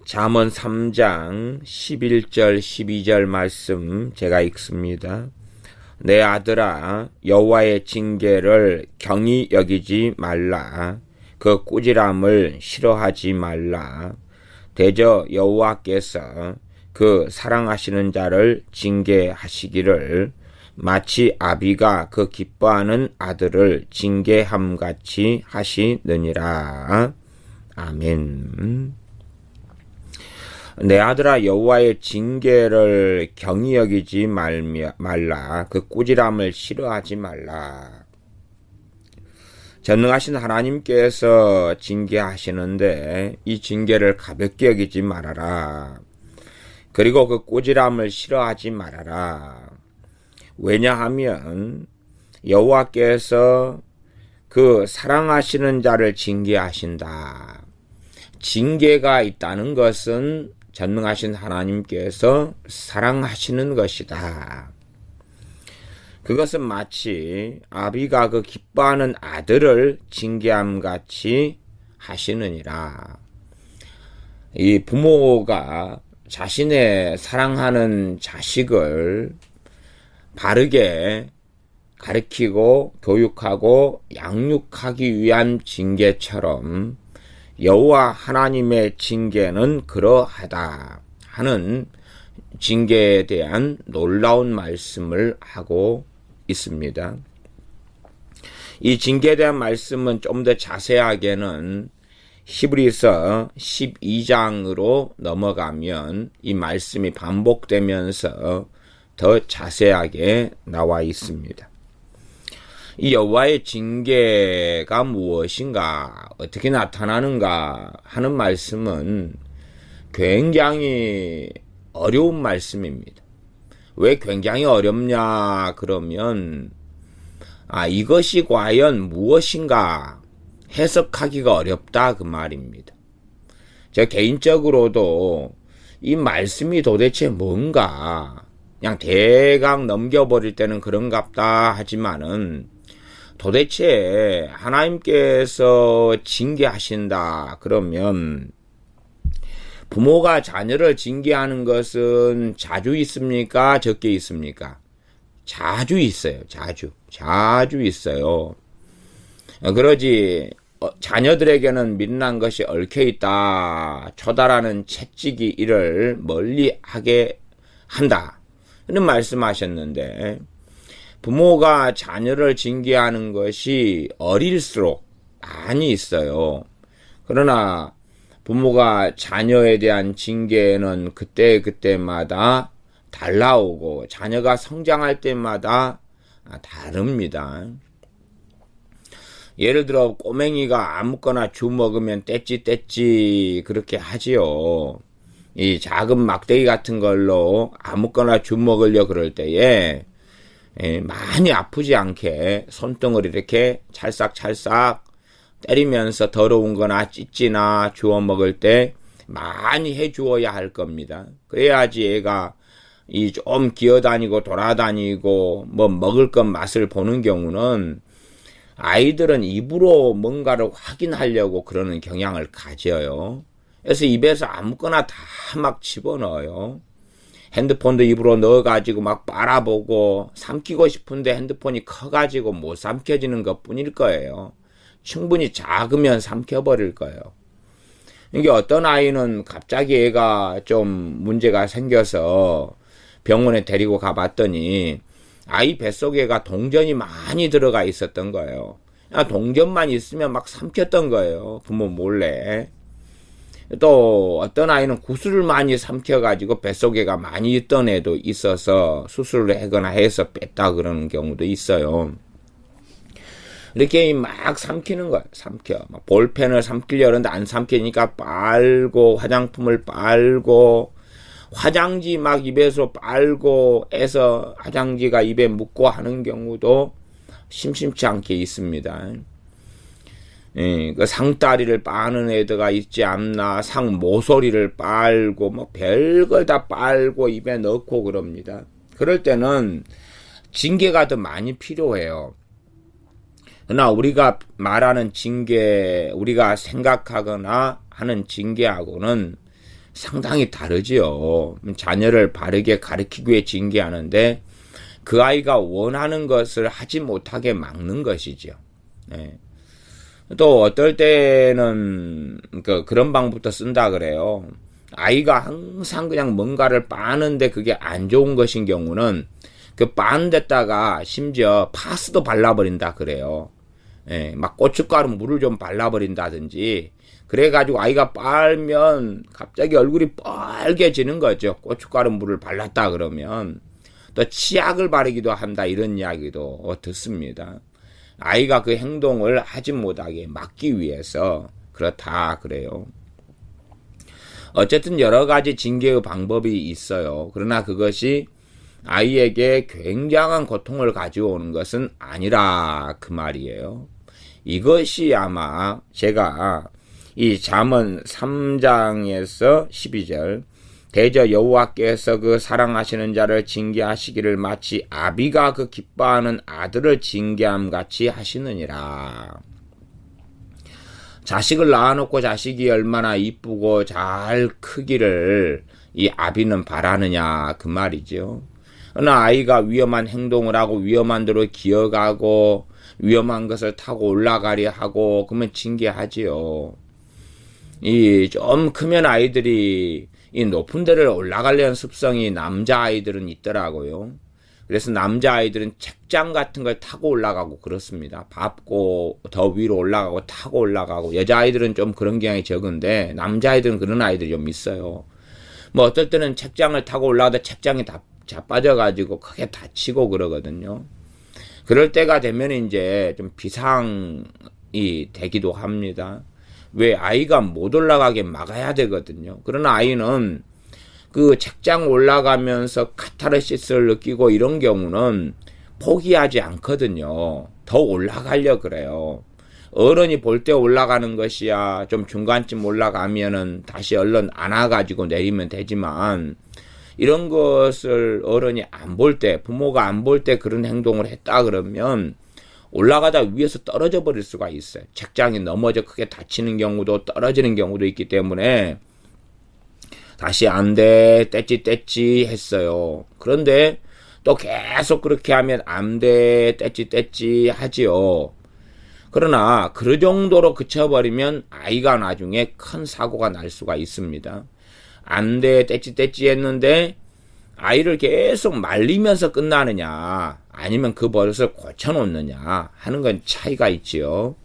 잠언 3장 11절 12절 말씀 제가 읽습니다. 내 아들아, 여호와의 징계를 경히 여기지 말라. 그 꾸지람을 싫어하지 말라. 대저 여호와께서 그 사랑하시는 자를 징계하시기를 마치 아비가 그 기뻐하는 아들을 징계함같이 하시느니라. 아멘. 내 아들아, 여호와의 징계를 경히 여기지 말라. 그 꾸지람을 싫어하지 말라. 전능하신 하나님께서 징계하시는데 이 징계를 가볍게 여기지 말아라. 그리고 그 꾸지람을 싫어하지 말아라. 왜냐하면 여호와께서 그 사랑하시는 자를 징계하신다. 징계가 있다는 것은 전능하신 하나님께서 사랑하시는 것이다. 그것은 마치 아비가 그 기뻐하는 아들을 징계함같이 하시느니라. 이 부모가 자신의 사랑하는 자식을 바르게 가르치고 교육하고 양육하기 위한 징계처럼 여호와 하나님의 징계는 그러하다 하는 징계에 대한 놀라운 말씀을 하고 있습니다. 이 징계에 대한 말씀은 좀 더 자세하게는 히브리서 12장으로 넘어가면 이 말씀이 반복되면서 더 자세하게 나와 있습니다. 이 여호와의 징계가 무엇인가, 어떻게 나타나는가 하는 말씀은 굉장히 어려운 말씀입니다. 왜 굉장히 어렵냐 그러면 이것이 과연 무엇인가 해석하기가 어렵다 그 말입니다. 제가 개인적으로도 이 말씀이 도대체 뭔가 그냥 대강 넘겨버릴 때는 그런갑다 하지만은 도대체 하나님께서 징계하신다 그러면 부모가 자녀를 징계하는 것은 자주 있습니까? 적게 있습니까? 자주 있어요. 자주 있어요. 그러지 자녀들에게는 미련한 것이 얽혀있다. 처다라는 채찍이 이를 멀리하게 한다. 이런 말씀하셨는데 부모가 자녀를 징계하는 것이 어릴수록 많이 있어요. 그러나 부모가 자녀에 대한 징계는 그때마다 달라오고 자녀가 성장할 때마다 다릅니다. 예를 들어 꼬맹이가 아무거나 주 먹으면 떼찌 그렇게 하지요. 이 작은 막대기 같은 걸로 아무거나 주 먹으려 그럴 때에 많이 아프지 않게 손등을 이렇게 찰싹찰싹 때리면서 더러운 거나 찢지나 주워 먹을 때 많이 해 주어야 할 겁니다. 그래야지 얘가 좀 기어다니고 돌아다니고 뭐 먹을 것 맛을 보는 경우는 아이들은 입으로 뭔가를 확인하려고 그러는 경향을 가져요. 그래서 입에서 아무거나 다 막 집어넣어요. 핸드폰도 입으로 넣어가지고 막 빨아보고 삼키고 싶은데 핸드폰이 커가지고 못 삼켜지는 것 뿐일 거예요. 충분히 작으면 삼켜버릴 거예요. 이게 어떤 아이는 갑자기 애가 좀 문제가 생겨서 병원에 데리고 가봤더니 아이 뱃속에가 동전이 많이 들어가 있었던 거예요. 동전만 있으면 막 삼켰던 거예요. 부모 몰래. 또 어떤 아이는 구슬을 많이 삼켜가지고 뱃속에가 많이 있던 애도 있어서 수술을 하거나 해서 뺐다 그러는 경우도 있어요. 이렇게 막 삼키는 거예요. 막 볼펜을 삼키려고 하는데 안 삼키니까 빨고 화장품을 빨고 화장지 막 입에서 빨고 해서 화장지가 입에 묻고 하는 경우도 심심치 않게 있습니다. 그 상다리를 빠는 애들가 있지 않나, 상모서리를 빨고 뭐 별걸 다 빨고 입에 넣고 그럽니다. 그럴 때는 징계가 더 많이 필요해요. 그러나 우리가 말하는 징계, 우리가 생각하거나 하는 징계하고는 상당히 다르지요. 자녀를 바르게 가르치기 위해 징계하는데 그 아이가 원하는 것을 하지 못하게 막는 것이죠. 네. 또 어떨 때는 그런 방법도 쓴다 그래요. 아이가 항상 그냥 뭔가를 빠는데 그게 안 좋은 것인 경우는 그 빠는 데다가 심지어 파스도 발라버린다 그래요. 예, 막 고춧가루 물을 좀 발라버린다든지 그래가지고 아이가 빨면 갑자기 얼굴이 빨개지는 거죠. 고춧가루 물을 발랐다 그러면. 또 치약을 바르기도 한다 이런 이야기도 듣습니다. 아이가 그 행동을 하지 못하게 막기 위해서 그렇다 그래요. 어쨌든 여러 가지 징계의 방법이 있어요. 그러나 그것이 아이에게 굉장한 고통을 가져오는 것은 아니라 그 말이에요. 이것이 아마 제가 이 잠언 3장에서 12절 대저 여호와께서 그 사랑하시는 자를 징계하시기를 마치 아비가 그 기뻐하는 아들을 징계함 같이 하시느니라. 자식을 낳아놓고 자식이 얼마나 이쁘고 잘 크기를 이 아비는 바라느냐 그 말이죠. 어느 아이가 위험한 행동을 하고 위험한 대로 기어가고 위험한 것을 타고 올라가려 하고 그러면 징계하지요. 이 좀 크면 아이들이 이 높은 데를 올라가려는 습성이 남자아이들은 있더라고요. 그래서 남자아이들은 책장 같은 걸 타고 올라가고 그렇습니다. 밟고 더 위로 올라가고 타고 올라가고 여자아이들은 좀 그런 경향이 적은데 남자아이들은 그런 아이들이 좀 있어요. 뭐 어떨 때는 책장을 타고 올라가다 책장이 다 자빠져가지고 크게 다치고 그러거든요. 그럴 때가 되면 이제 좀 비상이 되기도 합니다. 왜 아이가 못 올라가게 막아야 되거든요. 그러나 아이는 그 책장 올라가면서 카타르시스를 느끼고 이런 경우는 포기하지 않거든요. 더 올라가려 그래요. 어른이 볼 때 올라가는 것이야 좀 중간쯤 올라가면은 다시 얼른 안아가지고 내리면 되지만 이런 것을 어른이 안 볼 때, 부모가 안 볼 때 그런 행동을 했다 그러면 올라가다 위에서 떨어져 버릴 수가 있어요. 책장이 넘어져 크게 다치는 경우도 떨어지는 경우도 있기 때문에 다시 안 돼, 뗐지 했어요. 그런데 또 계속 그렇게 하면 안 돼, 뗐지 하지요. 그러나 그 정도로 그쳐버리면 아이가 나중에 큰 사고가 날 수가 있습니다. 안 돼, 뗐지 했는데 아이를 계속 말리면서 끝나느냐 아니면 그 버릇을 고쳐놓느냐 하는 건 차이가 있지요.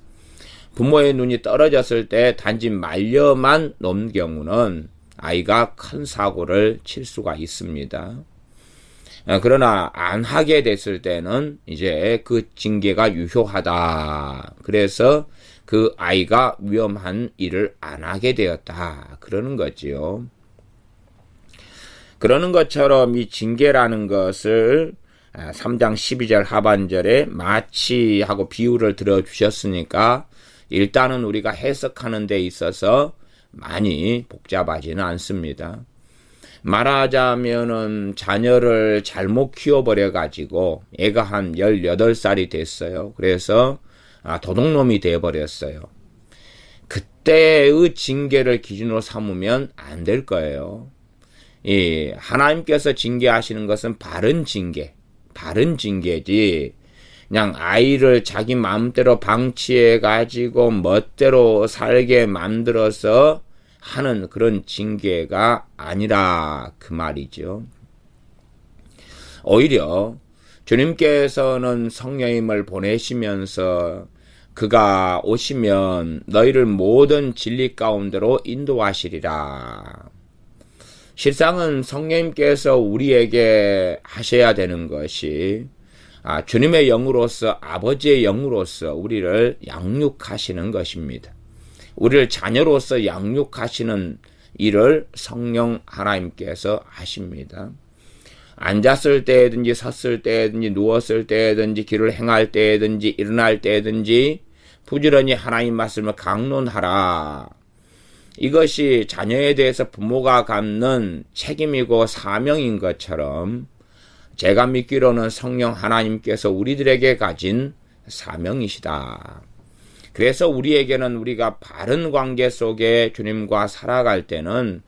부모의 눈이 떨어졌을 때 단지 말려만 놓은 경우는 아이가 큰 사고를 칠 수가 있습니다. 그러나 안 하게 됐을 때는 이제 그 징계가 유효하다. 그래서 그 아이가 위험한 일을 안 하게 되었다. 그러는 거지요. 그러는 것처럼 이 징계라는 것을 3장 12절 하반절에 마치 하고 비유를 들어주셨으니까 일단은 우리가 해석하는 데 있어서 많이 복잡하지는 않습니다. 말하자면은 자녀를 잘못 키워버려가지고 애가 한 18살이 됐어요. 그래서 도둑놈이 돼버렸어요. 그때의 징계를 기준으로 삼으면 안 될 거예요. 하나님께서 징계하시는 것은 바른 징계지 그냥 아이를 자기 마음대로 방치해가지고 멋대로 살게 만들어서 하는 그런 징계가 아니라 그 말이죠. 오히려 주님께서는 성령님을 보내시면서 그가 오시면 너희를 모든 진리 가운데로 인도하시리라. 실상은 성령님께서 우리에게 하셔야 되는 것이 주님의 영으로서 아버지의 영으로서 우리를 양육하시는 것입니다. 우리를 자녀로서 양육하시는 일을 성령 하나님께서 하십니다. 앉았을 때든지 섰을 때든지 누웠을 때든지 길을 행할 때든지 일어날 때든지 부지런히 하나님 말씀을 강론하라. 이것이 자녀에 대해서 부모가 갖는 책임이고 사명인 것처럼 제가 믿기로는 성령 하나님께서 우리들에게 가진 사명이시다. 그래서 우리에게는 우리가 바른 관계 속에 주님과 살아갈 때는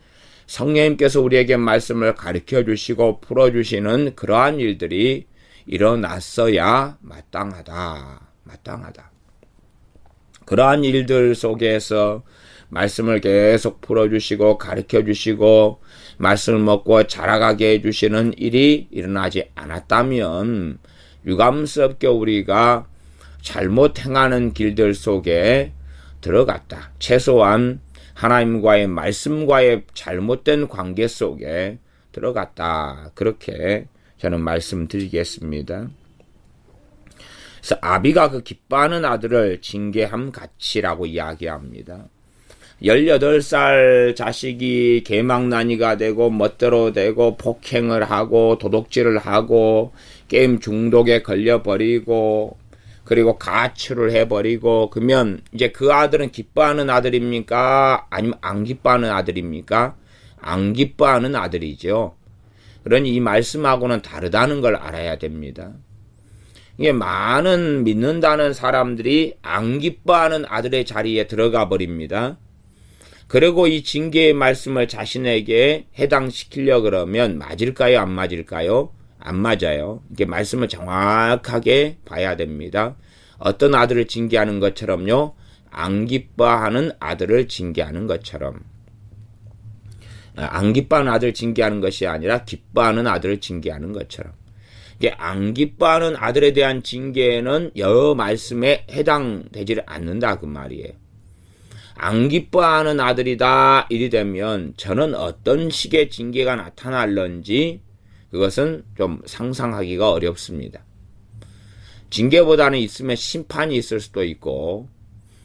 성령님께서 우리에게 말씀을 가르쳐 주시고 풀어주시는 그러한 일들이 일어났어야 마땅하다. 그러한 일들 속에서 말씀을 계속 풀어주시고 가르쳐 주시고 말씀을 먹고 자라가게 해주시는 일이 일어나지 않았다면 유감스럽게 우리가 잘못 행하는 길들 속에 들어갔다. 최소한 하나님과의 말씀과의 잘못된 관계 속에 들어갔다. 그렇게 저는 말씀드리겠습니다. 그래서 아비가 그 기뻐하는 아들을 징계함 같이라고 이야기합니다. 18살 자식이 개망나니가 되고 멋대로 되고 폭행을 하고 도둑질을 하고 게임 중독에 걸려버리고 그리고 가출을 해버리고 그러면 이제 그 아들은 기뻐하는 아들입니까? 아니면 안 기뻐하는 아들입니까? 안 기뻐하는 아들이죠. 그러니 이 말씀하고는 다르다는 걸 알아야 됩니다. 이게 많은 믿는다는 사람들이 안 기뻐하는 아들의 자리에 들어가 버립니다. 그리고 이 징계의 말씀을 자신에게 해당시키려 그러면 맞을까요? 안 맞을까요? 안 맞아요. 이게 말씀을 정확하게 봐야 됩니다. 어떤 아들을 징계하는 것처럼요. 안 기뻐하는 아들을 징계하는 것처럼. 안 기뻐하는 아들을 징계하는 것이 아니라 기뻐하는 아들을 징계하는 것처럼. 이게 안 기뻐하는 아들에 대한 징계는 여 말씀에 해당되지 않는다 그 말이에요. 안 기뻐하는 아들이다 이리 되면 저는 어떤 식의 징계가 나타날런지 그것은 좀 상상하기가 어렵습니다. 징계보다는 있으면 심판이 있을 수도 있고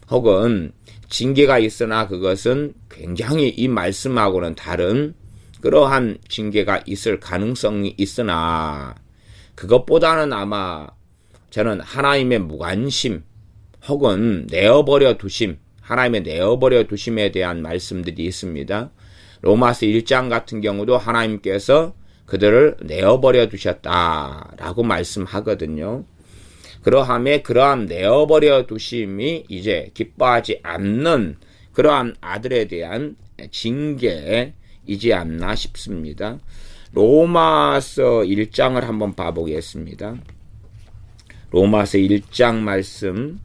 혹은 징계가 있으나 그것은 굉장히 이 말씀하고는 다른 그러한 징계가 있을 가능성이 있으나 그것보다는 아마 저는 하나님의 무관심 혹은 내어버려 두심 하나님의 내어버려 두심에 대한 말씀들이 있습니다. 로마서 1장 같은 경우도 하나님께서 그들을 내어버려 두셨다라고 말씀하거든요. 그러함에 그러한 내어버려 두심이 이제 기뻐하지 않는 그러한 아들에 대한 징계이지 않나 싶습니다. 로마서 1장을 한번 봐보겠습니다. 로마서 1장 말씀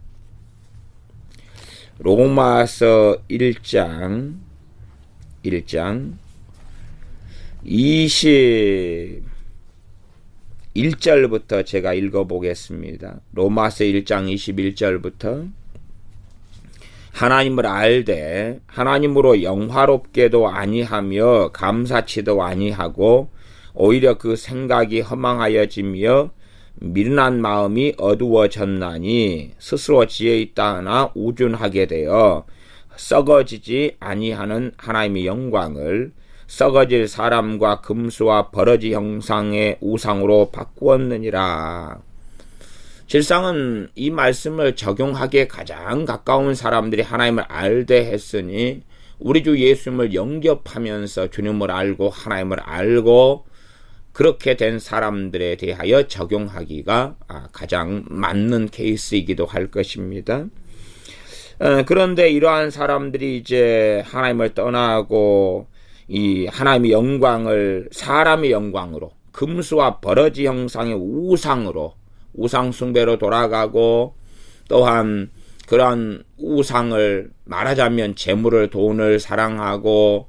로마서 1장 21절부터 제가 읽어보겠습니다. 로마서 1장 21절부터 하나님을 알되 하나님으로 영화롭게도 아니하며 감사치도 아니하고 오히려 그 생각이 허망하여지며 미련한 마음이 어두워졌나니 스스로 지혜 있다 하나 우준하게 되어 썩어지지 아니하는 하나님의 영광을 썩어질 사람과 금수와 버러지 형상의 우상으로 바꾸었느니라. 실상은 이 말씀을 적용하기에 가장 가까운 사람들이 하나님을 알되 했으니 우리 주 예수님을 영접하면서 주님을 알고 하나님을 알고 그렇게 된 사람들에 대하여 적용하기가 가장 맞는 케이스이기도 할 것입니다. 그런데 이러한 사람들이 이제 하나님을 떠나고 이 하나님의 영광을 사람의 영광으로 금수와 버러지 형상의 우상으로 우상 숭배로 돌아가고 또한 그러한 우상을 말하자면 재물을 돈을 사랑하고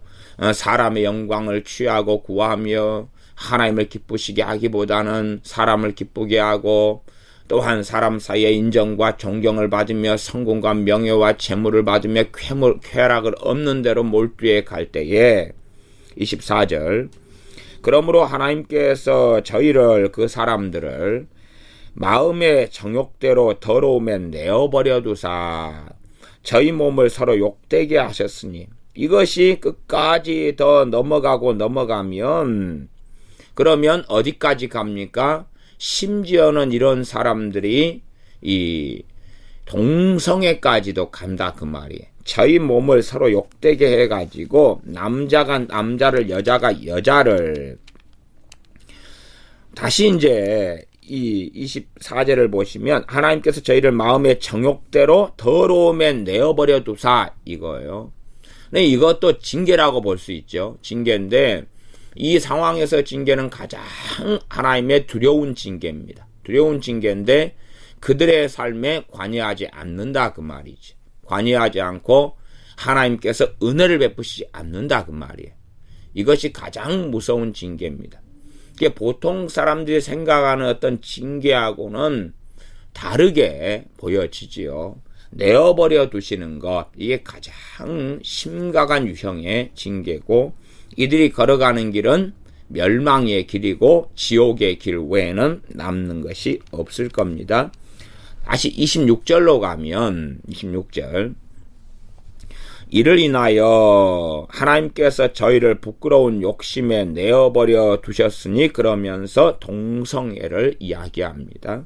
사람의 영광을 취하고 구하며 하나님을 기쁘시게 하기보다는 사람을 기쁘게 하고 또한 사람 사이에 인정과 존경을 받으며 성공과 명예와 재물을 받으며 쾌락을 없는 대로 몰두해 갈 때에 24절 그러므로 하나님께서 저희를 그 사람들을 마음의 정욕대로 더러움에 내어버려 두사 저희 몸을 서로 욕되게 하셨으니 이것이 끝까지 더 넘어가면 그러면 어디까지 갑니까? 심지어는 이런 사람들이 이 동성애까지도 간다 그 말이에요. 저희 몸을 서로 욕되게 해가지고 남자가 남자를 여자가 여자를 다시 이제 이 24절을 보시면 하나님께서 저희를 마음의 정욕대로 더러움에 내어버려 두사 이거예요. 근데 이것도 징계라고 볼 수 있죠. 징계인데 이 상황에서 징계는 가장 하나님의 두려운 징계입니다. 두려운 징계인데 그들의 삶에 관여하지 않는다 그 말이지. 관여하지 않고 하나님께서 은혜를 베푸시지 않는다 그 말이에요. 이것이 가장 무서운 징계입니다. 이게 보통 사람들이 생각하는 어떤 징계하고는 다르게 보여지지요. 내어버려 두시는 것, 이게 가장 심각한 유형의 징계고, 이들이 걸어가는 길은 멸망의 길이고 지옥의 길 외에는 남는 것이 없을 겁니다. 다시 26절로 가면 26절, 이를 인하여 하나님께서 저희를 부끄러운 욕심에 내어버려 두셨으니, 그러면서 동성애를 이야기합니다.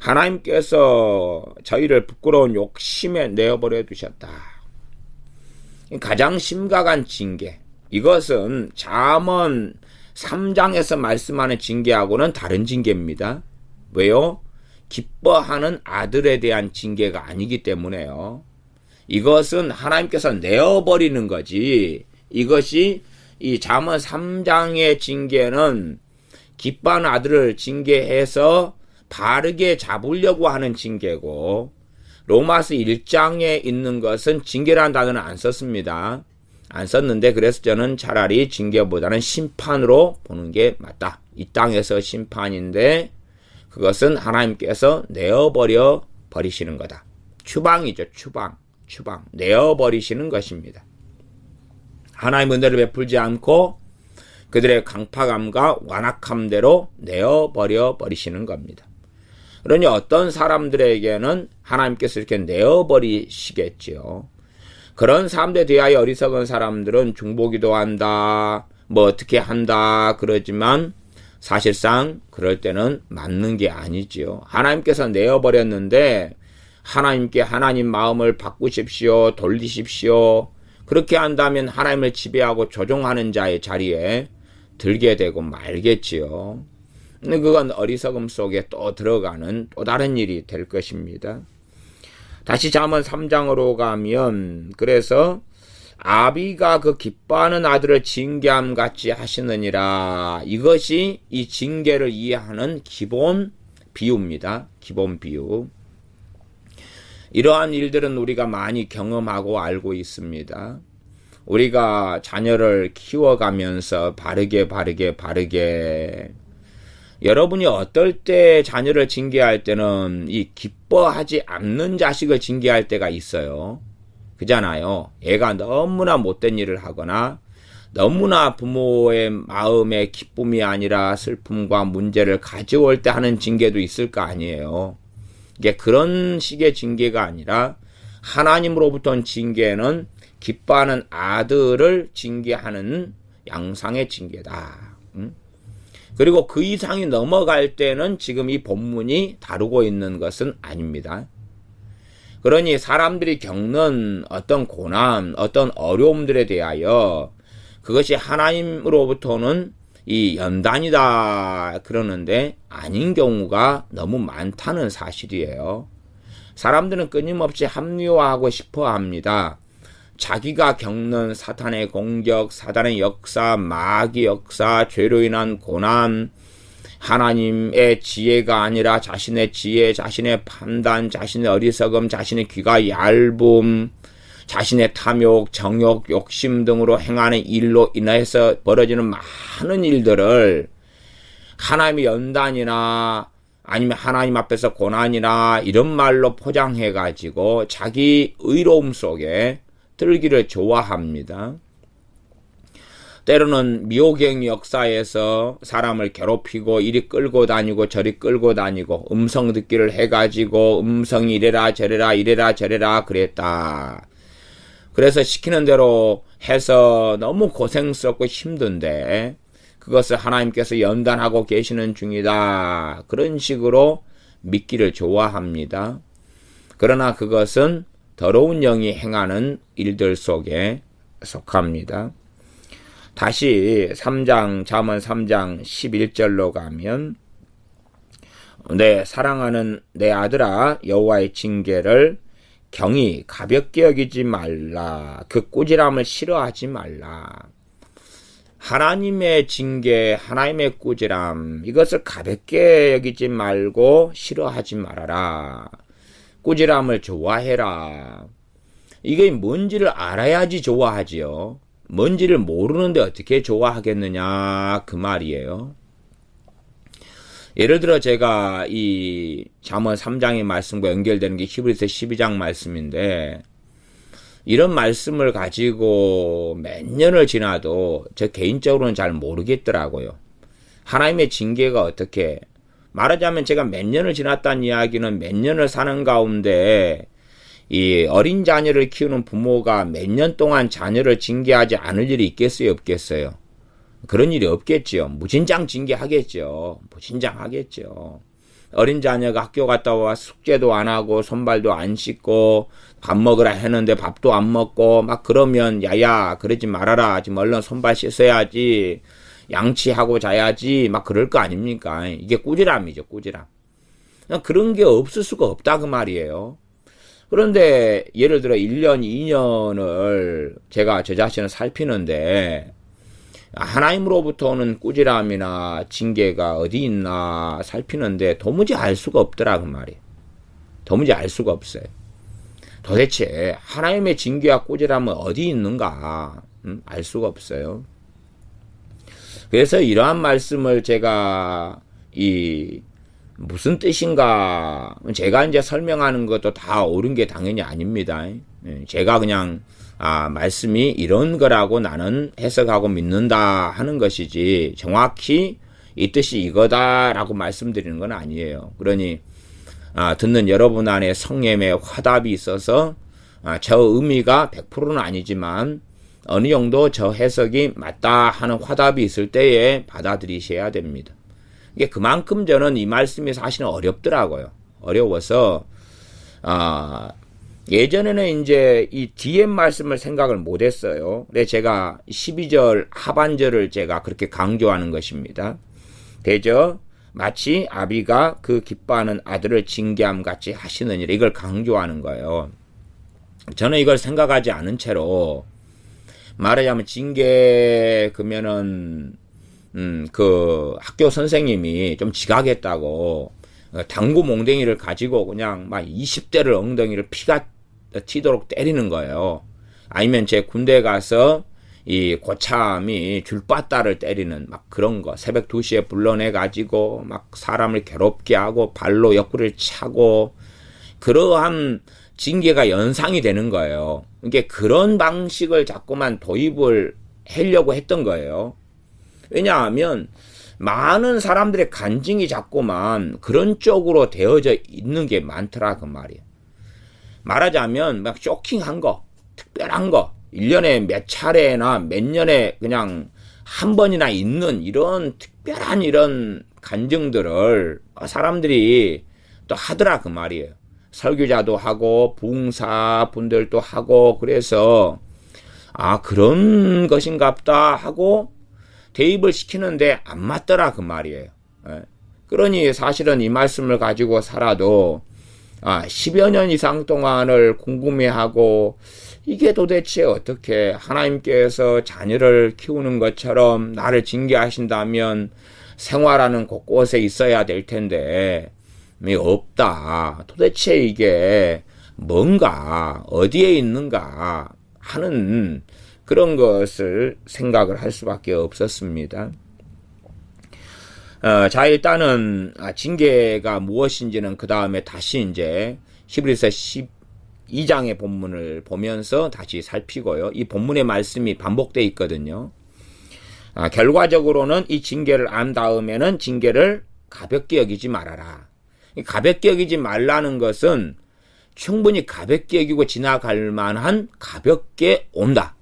하나님께서 저희를 부끄러운 욕심에 내어버려 두셨다. 가장 심각한 징계, 이것은 잠언 3장에서 말씀하는 징계하고는 다른 징계입니다. 왜요? 기뻐하는 아들에 대한 징계가 아니기 때문에요. 이것은 하나님께서 내어버리는 거지, 이것이 이 잠언 3장의 징계는 기뻐하는 아들을 징계해서 바르게 잡으려고 하는 징계고, 로마서 1장에 있는 것은 징계라는 단어는 안 썼습니다. 안 썼는데, 그래서 저는 차라리 징계보다는 심판으로 보는 게 맞다. 이 땅에서 심판인데 그것은 하나님께서 내어버려 버리시는 거다. 추방이죠. 추방. 내어버리시는 것입니다. 하나님 은혜를 베풀지 않고 그들의 강팍함과 완악함대로 내어버려 버리시는 겁니다. 그러니 어떤 사람들에게는 하나님께서 이렇게 내어버리시겠지요. 그런 사람들에 대하여 어리석은 사람들은 중보기도 한다, 뭐 어떻게 한다 그러지만 사실상 그럴 때는 맞는 게 아니지요. 하나님께서 내어버렸는데 하나님께 하나님 마음을 바꾸십시오, 돌리십시오. 그렇게 한다면 하나님을 지배하고 조종하는 자의 자리에 들게 되고 말겠지요. 근데 그건 어리석음 속에 또 들어가는 또 다른 일이 될 것입니다. 다시 잠언 3장으로 가면, 그래서 아비가 그 기뻐하는 아들을 징계함 같이 하시느니라. 이것이 이 징계를 이해하는 기본 비유입니다. 기본 비유. 이러한 일들은 우리가 많이 경험하고 알고 있습니다. 우리가 자녀를 키워가면서 바르게 여러분이 어떨 때 자녀를 징계할 때는 이 기뻐하지 않는 자식을 징계할 때가 있어요. 그잖아요. 애가 너무나 못된 일을 하거나 너무나 부모의 마음에 기쁨이 아니라 슬픔과 문제를 가져올 때 하는 징계도 있을 거 아니에요. 이게 그런 식의 징계가 아니라 하나님으로부터 온 징계는 기뻐하는 아들을 징계하는 양상의 징계다. 그리고 그 이상이 넘어갈 때는 지금 이 본문이 다루고 있는 것은 아닙니다. 그러니 사람들이 겪는 어떤 고난, 어떤 어려움들에 대하여 그것이 하나님으로부터는 이 연단이다 그러는데 아닌 경우가 너무 많다는 사실이에요. 사람들은 끊임없이 합리화하고 싶어 합니다. 자기가 겪는 사탄의 공격, 사탄의 역사, 마귀의 역사, 죄로 인한 고난, 하나님의 지혜가 아니라 자신의 지혜, 자신의 판단, 자신의 어리석음, 자신의 귀가 얇음, 자신의 탐욕, 정욕, 욕심 등으로 행하는 일로 인해서 벌어지는 많은 일들을 하나님의 연단이나 아니면 하나님 앞에서 고난이나 이런 말로 포장해가지고 자기 의로움 속에 들기를 좋아합니다. 때로는 미호경 역사에서 사람을 괴롭히고 이리 끌고 다니고 저리 끌고 다니고 음성 듣기를 해가지고 음성이 이래라 저래라 그랬다. 그래서 시키는 대로 해서 너무 고생스럽고 힘든데 그것을 하나님께서 연단하고 계시는 중이다. 그런 식으로 믿기를 좋아합니다. 그러나 그것은 더러운 영이 행하는 일들 속에 속합니다. 다시 잠언 3장 11절로 가면, 내 사랑하는 내 아들아, 여호와의 징계를 경히 가볍게 여기지 말라. 그 꾸지람을 싫어하지 말라. 하나님의 징계, 하나님의 꾸지람, 이것을 가볍게 여기지 말고 싫어하지 말아라. 꾸지람을 좋아해라. 이게 뭔지를 알아야지 좋아하지요. 뭔지를 모르는데 어떻게 좋아하겠느냐, 그 말이에요. 예를 들어 제가 이 잠언 3장의 말씀과 연결되는 게 히브리서 12장 말씀인데, 이런 말씀을 가지고 몇 년을 지나도 저 개인적으로는 잘 모르겠더라고요. 하나님의 징계가 어떻게, 말하자면 제가 몇 년을 지났다는 이야기는 몇 년을 사는 가운데 이 어린 자녀를 키우는 부모가 몇 년 동안 자녀를 징계하지 않을 일이 있겠어요, 없겠어요? 그런 일이 없겠지요. 무진장 징계하겠죠. 무진장하겠죠. 어린 자녀가 학교 갔다 와 숙제도 안 하고 손발도 안 씻고 밥 먹으라 했는데 밥도 안 먹고 막 그러면 야야 그러지 말아라. 지금 얼른 손발 씻어야지. 양치하고 자야지. 막 그럴 거 아닙니까? 이게 꾸지람이죠. 꾸지람. 그런 게 없을 수가 없다 그 말이에요. 그런데 예를 들어 1년, 2년을 제가 저 자신을 살피는데 하나님으로부터 오는 꾸지람이나 징계가 어디 있나 살피는데 도무지 알 수가 없더라 그 말이에요. 도무지 알 수가 없어요. 도대체 하나님의 징계와 꾸지람은 어디 있는가 알 수가 없어요. 그래서 이러한 말씀을 제가 무슨 뜻인가 제가 이제 설명하는 것도 다 옳은 게 당연히 아닙니다. 제가 그냥 말씀이 이런 거라고 나는 해석하고 믿는다 하는 것이지 정확히 이 뜻이 이거다라고 말씀드리는 건 아니에요. 그러니 듣는 여러분 안에 성령의 화답이 있어서 저 의미가 100%는 아니지만 어느 정도 저 해석이 맞다 하는 화답이 있을 때에 받아들이셔야 됩니다. 이게 그만큼 저는 이 말씀이 사실은 어렵더라고요. 어려워서 예전에는 이제 이 뒤에 말씀을 생각을 못 했어요. 근데 제가 12절 하반절을 제가 그렇게 강조하는 것입니다. 대저 마치 아비가 그 기뻐하는 아들을 징계함 같이 하시느니라. 이걸 강조하는 거예요. 저는 이걸 생각하지 않은 채로 말하자면 징계 그러면은 그 학교 선생님이 좀 지각했다고 당구 몽댕이를 가지고 그냥 막 20대를 엉덩이를 피가 튀도록 때리는 거예요. 아니면 제 군대 가서 이 고참이 줄바따를 때리는 막 그런 거 새벽 2시에 불러내 가지고 막 사람을 괴롭게 하고 발로 옆구리를 차고 그러한 징계가 연상이 되는 거예요. 이게 그런 방식을 자꾸만 도입을 하려고 했던 거예요. 왜냐하면 많은 사람들의 간증이 자꾸만 그런 쪽으로 되어져 있는 게 많더라 그 말이에요. 말하자면 막 쇼킹한 거, 특별한 거, 1년에 몇 차례나 몇 년에 그냥 한 번이나 있는 이런 특별한 이런 간증들을 사람들이 또 하더라 그 말이에요. 설교자도 하고 부흥사분들도 하고 그래서 그런 것인갑다 하고 대입을 시키는데 안 맞더라 그 말이에요. 그러니 사실은 이 말씀을 가지고 살아도 10여 년 이상 동안을 궁금해하고 이게 도대체 어떻게 하나님께서 자녀를 키우는 것처럼 나를 징계하신다면 생활하는 곳곳에 있어야 될 텐데 없다. 도대체 이게 뭔가 어디에 있는가 하는 그런 것을 생각을 할 수밖에 없었습니다. 자, 일단은 징계가 무엇인지는 그 다음에 다시 이제 히브리서 12장의 본문을 보면서 다시 살피고요. 이 본문의 말씀이 반복되어 있거든요. 결과적으로는 이 징계를 안 다음에는 징계를 가볍게 여기지 말아라. 가볍게 여기지 말라는 것은 충분히 가볍게 여기고 지나갈 만한 가볍게 온다.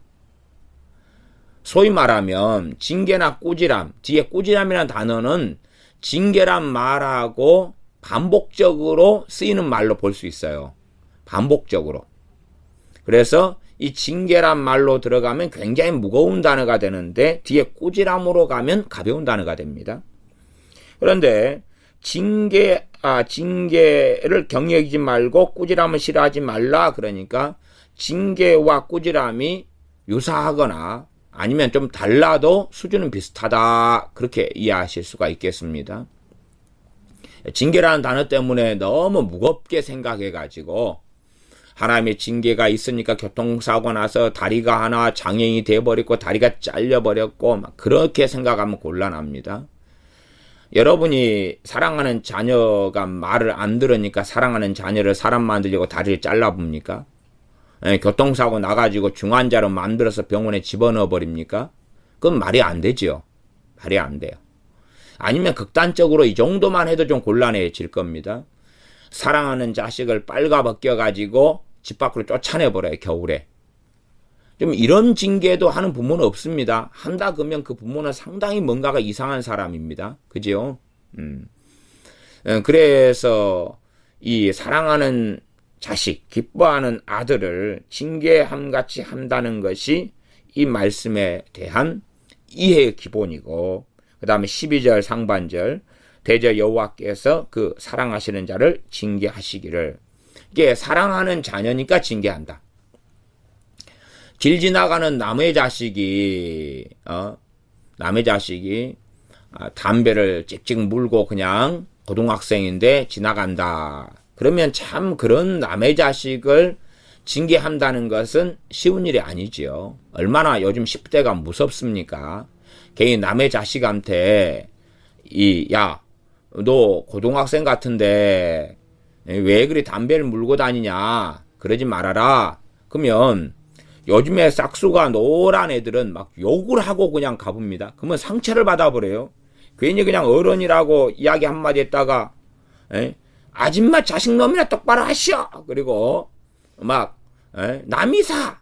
소위 말하면 징계나 꾸지람, 뒤에 꾸지람이라는 단어는 징계란 말하고 반복적으로 쓰이는 말로 볼 수 있어요. 반복적으로. 그래서 이 징계란 말로 들어가면 굉장히 무거운 단어가 되는데 뒤에 꾸지람으로 가면 가벼운 단어가 됩니다. 그런데 징계를 경여기지 말고 꾸지람을 싫어하지 말라. 그러니까 징계와 꾸지람이 유사하거나 아니면 좀 달라도 수준은 비슷하다. 그렇게 이해하실 수가 있겠습니다. 징계라는 단어 때문에 너무 무겁게 생각해가지고 하나님의 징계가 있으니까 교통사고 나서 다리가 하나 장애인이 돼버렸고 다리가 잘려버렸고 막 그렇게 생각하면 곤란합니다. 여러분이 사랑하는 자녀가 말을 안 들으니까 사랑하는 자녀를 사람 만들려고 다리를 잘라봅니까? 교통사고 나가지고 중환자로 만들어서 병원에 집어넣어 버립니까? 그건 말이 안 되죠. 말이 안 돼요. 아니면 극단적으로 이 정도만 해도 좀 곤란해질 겁니다. 사랑하는 자식을 빨가벗겨가지고 집 밖으로 쫓아내버려요, 겨울에. 좀 이런 징계도 하는 부모는 없습니다. 한다 그러면 그 부모는 상당히 뭔가가 이상한 사람입니다. 그죠? 그래서 이 사랑하는 자식, 기뻐하는 아들을 징계함같이 한다는 것이 이 말씀에 대한 이해의 기본이고, 그 다음에 12절 상반절, 대저 여호와께서 그 사랑하시는 자를 징계하시기를. 이게 사랑하는 자녀니까 징계한다. 길 지나가는 남의 자식이 담배를 찍찍 물고 그냥 고등학생인데 지나간다. 그러면 참 그런 남의 자식을 징계한다는 것은 쉬운 일이 아니지요. 얼마나 요즘 10대가 무섭습니까? 괜히 남의 자식한테 야, 너 고등학생 같은데 왜 그리 담배를 물고 다니냐? 그러지 말아라. 그러면 요즘에 싹수가 노란 애들은 막 욕을 하고 그냥 가봅니다. 그러면 상처를 받아버려요. 괜히 그냥 어른이라고 이야기 한마디 했다가 아줌마 자식 놈이나 똑바로 하시오. 그리고 막 남이사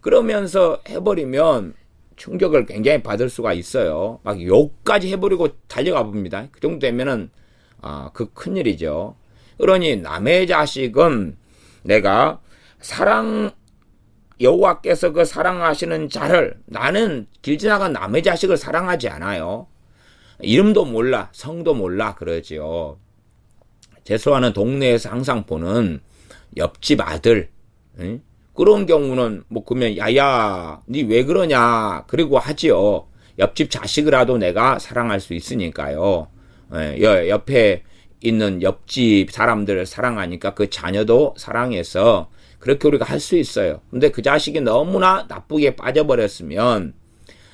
그러면서 해버리면 충격을 굉장히 받을 수가 있어요. 막 욕까지 해버리고 달려가 봅니다. 그 정도 되면은 그 큰일이죠. 그러니 남의 자식은 내가 여호와께서 그 사랑하시는 자를, 나는 길 지나간 남의 자식을 사랑하지 않아요. 이름도 몰라, 성도 몰라 그러지요. 재수하는 동네에서 항상 보는 옆집 아들, 그런 경우는 뭐 그러면 야야 니 왜 그러냐 그리고 하지요. 옆집 자식이라도 내가 사랑할 수 있으니까요. 옆에 있는 옆집 사람들을 사랑하니까 그 자녀도 사랑해서 그렇게 우리가 할 수 있어요. 근데 그 자식이 너무나 나쁘게 빠져버렸으면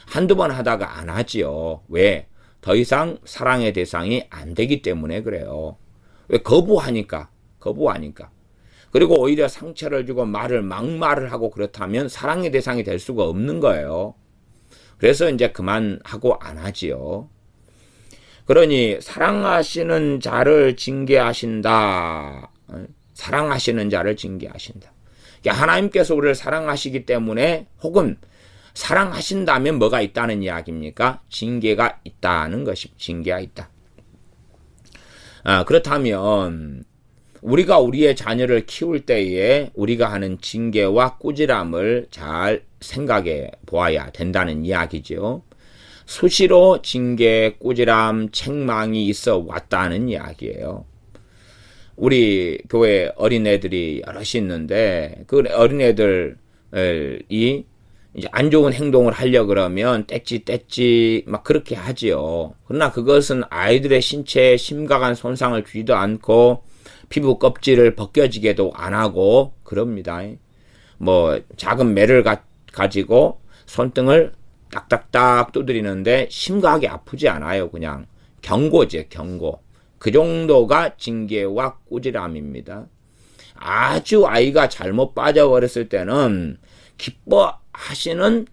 한두 번 하다가 안 하지요. 왜? 더 이상 사랑의 대상이 안 되기 때문에 그래요. 왜? 거부하니까. 그리고 오히려 상처를 주고 막말을 하고 그렇다면 사랑의 대상이 될 수가 없는 거예요. 그래서 이제 그만하고 안 하지요. 그러니 사랑하시는 자를 징계하신다. 사랑하시는 자를 징계하신다. 하나님께서 우리를 사랑하시기 때문에 혹은 사랑하신다면 뭐가 있다는 이야기입니까? 징계가 있다는 것이 징계가 있다. 그렇다면 우리가 우리의 자녀를 키울 때에 우리가 하는 징계와 꾸지람을 잘 생각해 보아야 된다는 이야기죠. 수시로 징계, 꾸지람, 책망이 있어 왔다는 이야기예요. 우리 교회 어린애들이 여럿이 있는데 그 어린애들이 이제 안 좋은 행동을 하려 그러면 떼찌 막 그렇게 하지요. 그러나 그것은 아이들의 신체에 심각한 손상을 주지도 않고 피부 껍질을 벗겨지게도 안 하고 그럽니다. 뭐 작은 매를 가지고 손등을 딱딱딱 두드리는데 심각하게 아프지 않아요. 그냥 경고죠, 경고. 그 정도가 징계와 꾸지람입니다. 아주 아이가 잘못 빠져버렸을 때는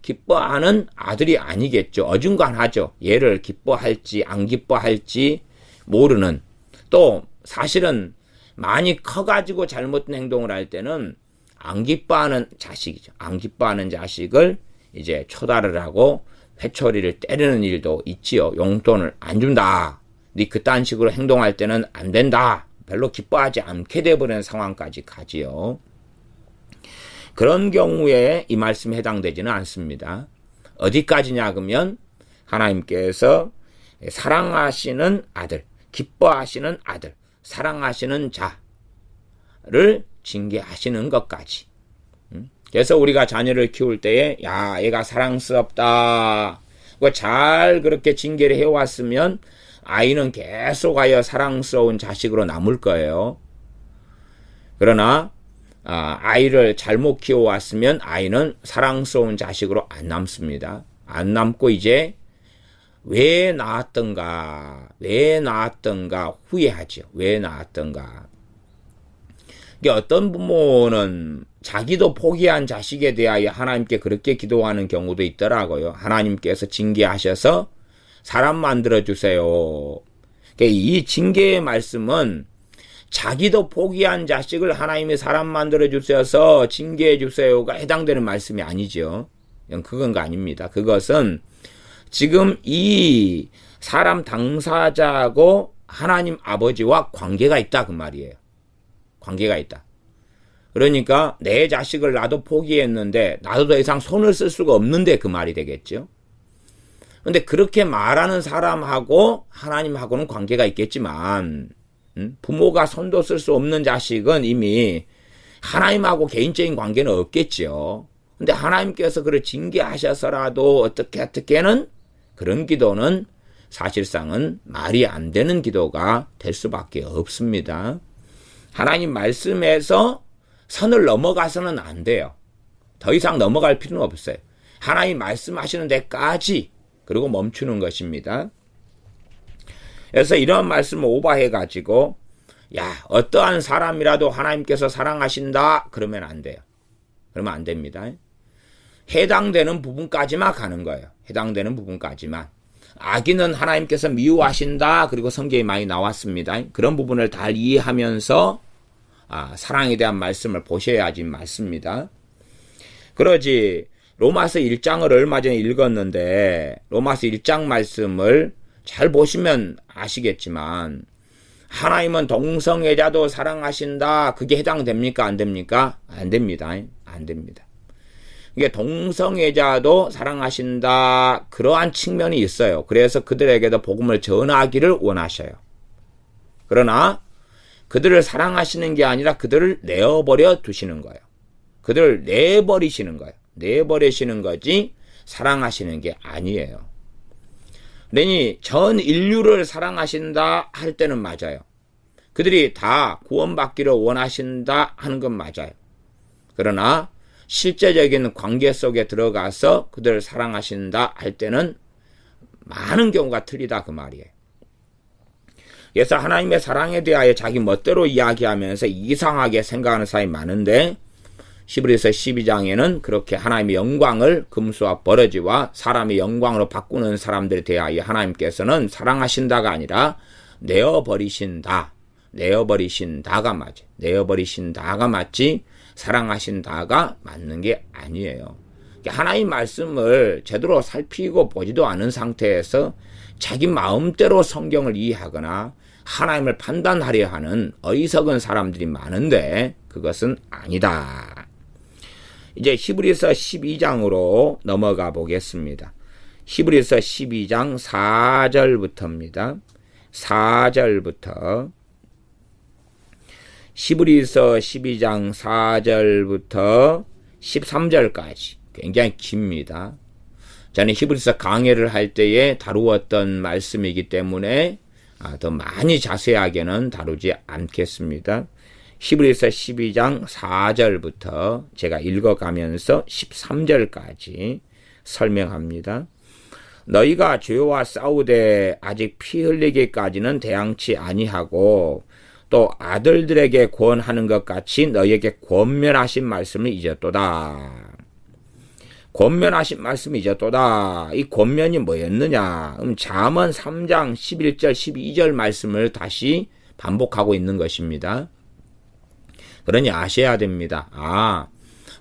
기뻐하는 아들이 아니겠죠. 어중간하죠. 얘를 기뻐할지 안 기뻐할지 모르는. 또 사실은 많이 커가지고 잘못된 행동을 할 때는 안 기뻐하는 자식이죠. 안 기뻐하는 자식을 이제 초달을 하고 회초리를 때리는 일도 있지요. 용돈을 안 준다. 네 그딴 식으로 행동할 때는 안 된다. 별로 기뻐하지 않게 되어버리는 상황까지 가지요. 그런 경우에 이 말씀에 해당되지는 않습니다. 어디까지냐 그러면 하나님께서 사랑하시는 아들, 기뻐하시는 아들, 사랑하시는 자를 징계하시는 것까지. 그래서 우리가 자녀를 키울 때에 야, 얘가 사랑스럽다. 잘 그렇게 징계를 해왔으면 아이는 계속하여 사랑스러운 자식으로 남을 거예요. 그러나 아이를 잘못 키워왔으면 아이는 사랑스러운 자식으로 안 남습니다. 안 남고 이제 왜 낳았던가 후회하죠. 왜 낳았던가. 이게 어떤 부모는 자기도 포기한 자식에 대하여 하나님께 그렇게 기도하는 경우도 있더라고요. 하나님께서 징계하셔서 사람 만들어주세요. 이 징계의 말씀은 자기도 포기한 자식을 하나님이 사람 만들어주셔서 징계해주세요가 해당되는 말씀이 아니죠. 그건 거 아닙니다. 그것은 지금 이 사람 당사자하고 하나님 아버지와 관계가 있다 그 말이에요. 관계가 있다. 그러니까 내 자식을 나도 포기했는데 나도 더 이상 손을 쓸 수가 없는데 그 말이 되겠죠. 근데 그렇게 말하는 사람하고 하나님하고는 관계가 있겠지만 부모가 손도 쓸 수 없는 자식은 이미 하나님하고 개인적인 관계는 없겠죠. 근데 하나님께서 그를 징계하셔서라도 어떻게는 그런 기도는 사실상은 말이 안 되는 기도가 될 수밖에 없습니다. 하나님 말씀에서 선을 넘어가서는 안 돼요. 더 이상 넘어갈 필요는 없어요. 하나님 말씀하시는 데까지 그리고 멈추는 것입니다. 그래서 이런 말씀을 오버해가지고 어떠한 사람이라도 하나님께서 사랑하신다 그러면 안 돼요. 그러면 안 됩니다. 해당되는 부분까지만 가는 거예요. 해당되는 부분까지만. 악인은 하나님께서 미워하신다. 그리고 성경에 많이 나왔습니다. 그런 부분을 다 이해하면서 사랑에 대한 말씀을 보셔야지 맞습니다. 그러지 로마서 1장을 얼마 전에 읽었는데 로마서 1장 말씀을 잘 보시면 아시겠지만 하나님은 동성애자도 사랑하신다. 그게 해당됩니까? 안 됩니까? 안 됩니다. 안 됩니다. 이게 동성애자도 사랑하신다. 그러한 측면이 있어요. 그래서 그들에게도 복음을 전하기를 원하셔요. 그러나 그들을 사랑하시는 게 아니라 그들을 내어버려 두시는 거예요. 그들을 내버리시는 거예요. 내버리시는 거지 사랑하시는 게 아니에요. 그러니 전 인류를 사랑하신다 할 때는 맞아요. 그들이 다 구원받기를 원하신다 하는 건 맞아요. 그러나 실제적인 관계 속에 들어가서 그들을 사랑하신다 할 때는 많은 경우가 틀리다 그 말이에요. 그래서 하나님의 사랑에 대하여 자기 멋대로 이야기하면서 이상하게 생각하는 사람이 많은데 히브리서 12장에는 그렇게 하나님의 영광을 금수와 버러지와 사람의 영광으로 바꾸는 사람들에 대하여 하나님께서는 사랑하신다가 아니라 내어버리신다가 맞지. 내어버리신다가 맞지 사랑하신다가 맞는 게 아니에요. 하나님 말씀을 제대로 살피고 보지도 않은 상태에서 자기 마음대로 성경을 이해하거나 하나님을 판단하려 하는 어리석은 사람들이 많은데 그것은 아니다. 이제 히브리서 12장으로 넘어가 보겠습니다. 히브리서 12장 4절부터입니다. 4절부터 히브리서 12장 4절부터 13절까지 굉장히 깁니다. 저는 히브리서 강해를 할 때에 다루었던 말씀이기 때문에 더 많이 자세하게는 다루지 않겠습니다. 히브리서 12장 4절부터 제가 읽어가면서 13절까지 설명합니다. 너희가 죄와 싸우되 아직 피 흘리기까지는 대항치 아니하고 또 아들들에게 권하는 것 같이 너희에게 권면하신 말씀을 잊었도다. 권면하신 말씀을 잊었도다. 이 권면이 뭐였느냐? 잠언 3장 11절 12절 말씀을 다시 반복하고 있는 것입니다. 그러니 아셔야 됩니다.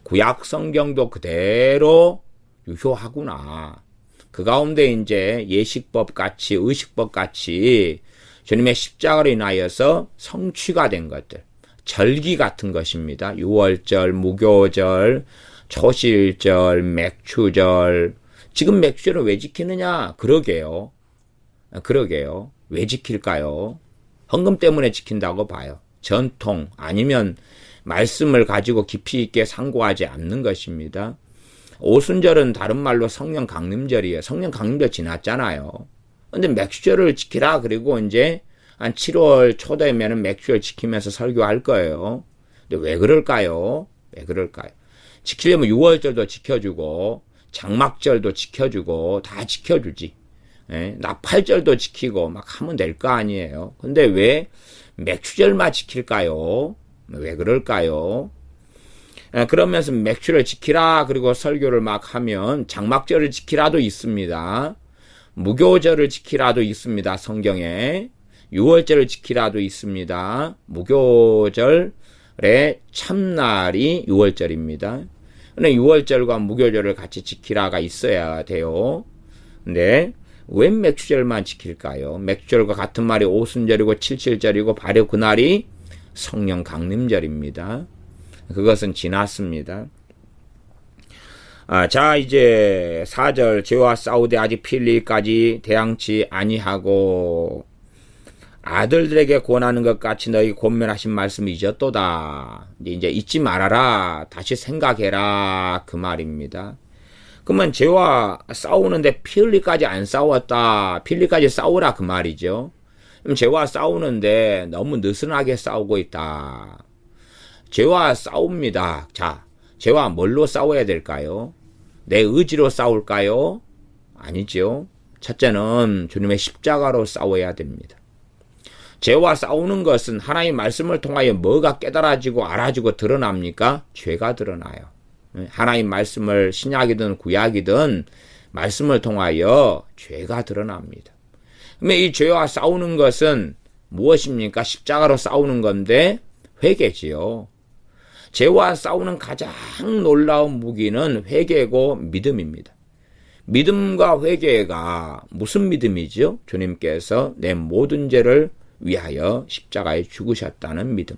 구약 성경도 그대로 유효하구나. 그 가운데 이제 예식법 같이 의식법 같이 주님의 십자가로 인하여서 성취가 된 것들, 절기 같은 것입니다. 유월절, 무교절, 초실절, 맥추절. 지금 맥추절을 왜 지키느냐? 그러게요. 왜 지킬까요? 헌금 때문에 지킨다고 봐요. 전통 아니면 말씀을 가지고 깊이 있게 상고하지 않는 것입니다. 오순절은 다른 말로 성령 강림절이에요. 성령 강림절 지났잖아요. 근데 맥주절을 지키라. 그리고 이제 한 7월 초 되면은 맥주절 지키면서 설교할 거예요. 근데 왜 그럴까요? 왜 그럴까요? 지키려면 6월절도 지켜주고 장막절도 지켜주고 다 지켜주지. 예? 나팔절도 지키고 막 하면 될 거 아니에요. 근데 왜 맥주절만 지킬까요? 왜 그럴까요? 그러면서 맥주를 지키라 그리고 설교를 막 하면 장막절을 지키라도 있습니다. 무교절을 지키라도 있습니다. 성경에. 6월절을 지키라도 있습니다. 무교절의 참날이 6월절입니다. 근데 6월절과 무교절을 같이 지키라가 있어야 돼요. 근데 왜 맥주절만 지킬까요? 맥주절과 같은 말이 오순절이고 칠칠절이고 바로 그날이 성령 강림절입니다. 그것은 지났습니다. 자 이제 4절 죄와 싸우되 아직 필리까지 대항치 아니하고 아들들에게 권하는 것 같이 너희 권면하신 말씀 잊었도다. 이제 잊지 말아라. 다시 생각해라. 그 말입니다. 그러면 죄와 싸우는데 피 흘리까지 안 싸웠다. 피 흘리까지 싸우라 그 말이죠. 그럼 죄와 싸우는데 너무 느슨하게 싸우고 있다. 죄와 싸웁니다. 자, 죄와 뭘로 싸워야 될까요? 내 의지로 싸울까요? 아니죠. 첫째는 주님의 십자가로 싸워야 됩니다. 죄와 싸우는 것은 하나님의 말씀을 통하여 뭐가 깨달아지고 알아지고 드러납니까? 죄가 드러나요. 하나님 말씀을 신약이든 구약이든 말씀을 통하여 죄가 드러납니다. 그러면 이 죄와 싸우는 것은 무엇입니까? 십자가로 싸우는 건데 회개지요. 죄와 싸우는 가장 놀라운 무기는 회개고 믿음입니다. 믿음과 회개가 무슨 믿음이죠? 주님께서 내 모든 죄를 위하여 십자가에 죽으셨다는 믿음.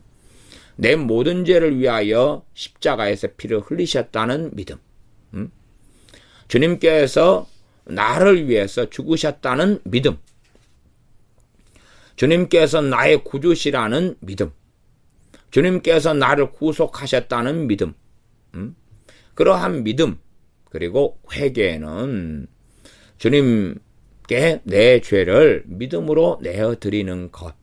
내 모든 죄를 위하여 십자가에서 피를 흘리셨다는 믿음. 주님께서 나를 위해서 죽으셨다는 믿음. 주님께서 나의 구주시라는 믿음. 주님께서 나를 구속하셨다는 믿음. 그러한 믿음. 그리고 회개는 주님께 내 죄를 믿음으로 내어드리는 것.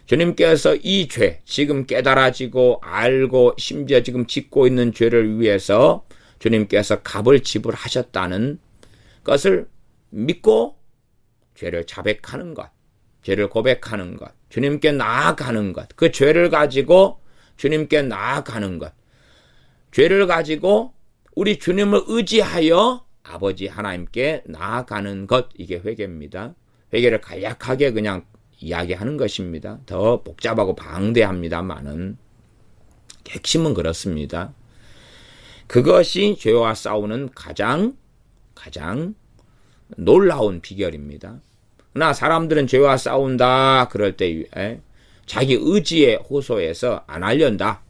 주님께서 이 죄, 지금 깨달아지고 알고 심지어 지금 짓고 있는 죄를 위해서 주님께서 값을 지불하셨다는 것을 믿고 죄를 자백하는 것, 죄를 고백하는 것, 주님께 나아가는 것, 그 죄를 가지고 주님께 나아가는 것, 죄를 가지고 우리 주님을 의지하여 아버지 하나님께 나아가는 것, 이게 회개입니다. 회개를 간략하게 그냥 이야기하는 것입니다. 더 복잡하고 방대합니다만은 핵심은 그렇습니다. 그것이 죄와 싸우는 가장 놀라운 비결입니다. 그러나 사람들은 죄와 싸운다 그럴 때 자기 의지에 호소해서 안 하련다.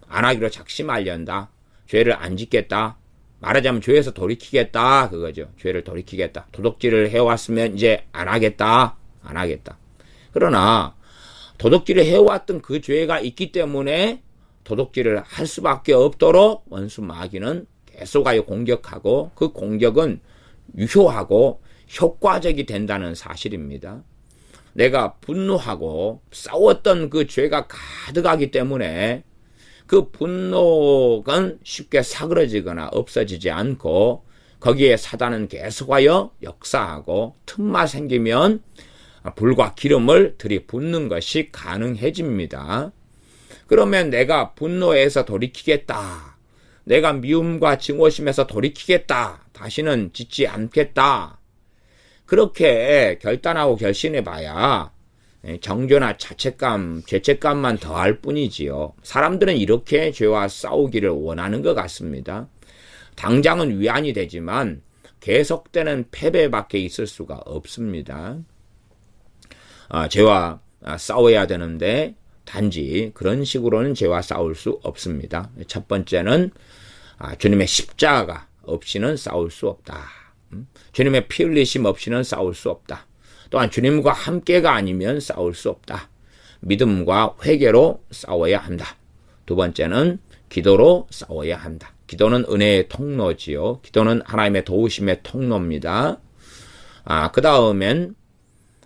안 하기로 작심하련다. 죄를 안 짓겠다. 말하자면 죄에서 돌이키겠다. 그거죠. 죄를 돌이키겠다. 도둑질을 해왔으면 이제 안 하겠다. 안 하겠다. 그러나 도둑질을 해왔던 그 죄가 있기 때문에 도둑질을 할 수밖에 없도록 원수 마귀는 계속하여 공격하고 그 공격은 유효하고 효과적이 된다는 사실입니다. 내가 분노하고 싸웠던 그 죄가 가득하기 때문에 그 분노가 쉽게 사그러지거나 없어지지 않고 거기에 사단은 계속하여 역사하고 틈만 생기면 불과 기름을 들이붓는 것이 가능해집니다. 그러면 내가 분노해서 돌이키겠다. 내가 미움과 증오심에서 돌이키겠다. 다시는 짓지 않겠다. 그렇게 결단하고 결심해봐야 정죄나 자책감, 죄책감만 더할 뿐이지요. 사람들은 이렇게 죄와 싸우기를 원하는 것 같습니다. 당장은 위안이 되지만 계속되는 패배밖에 있을 수가 없습니다. 죄와 싸워야 되는데 단지 그런 식으로는 죄와 싸울 수 없습니다. 첫 번째는 주님의 십자가 없이는 싸울 수 없다. 주님의 피 흘리심 없이는 싸울 수 없다. 또한 주님과 함께가 아니면 싸울 수 없다. 믿음과 회개로 싸워야 한다. 두 번째는 기도로 싸워야 한다. 기도는 은혜의 통로지요. 기도는 하나님의 도우심의 통로입니다. 그 다음엔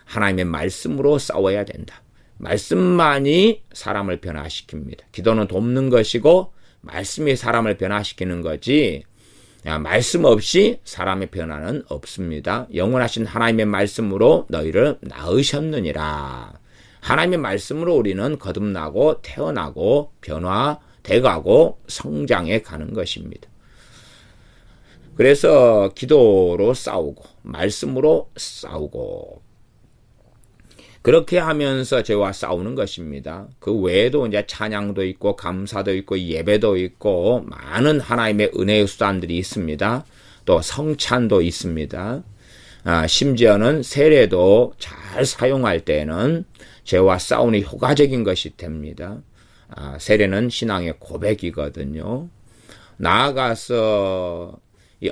하나님의 말씀으로 싸워야 된다. 말씀만이 사람을 변화시킵니다. 기도는 돕는 것이고 말씀이 사람을 변화시키는 거지 말씀 없이 사람의 변화는 없습니다. 영원하신 하나님의 말씀으로 너희를 낳으셨느니라. 하나님의 말씀으로 우리는 거듭나고 태어나고 변화돼가고 성장해 가는 것입니다. 그래서 기도로 싸우고 말씀으로 싸우고 그렇게 하면서 죄와 싸우는 것입니다. 그 외에도 이제 찬양도 있고 감사도 있고 예배도 있고 많은 하나님의 은혜의 수단들이 있습니다. 또 성찬도 있습니다. 심지어는 세례도 잘 사용할 때는 죄와 싸우는 효과적인 것이 됩니다. 세례는 신앙의 고백이거든요. 나아가서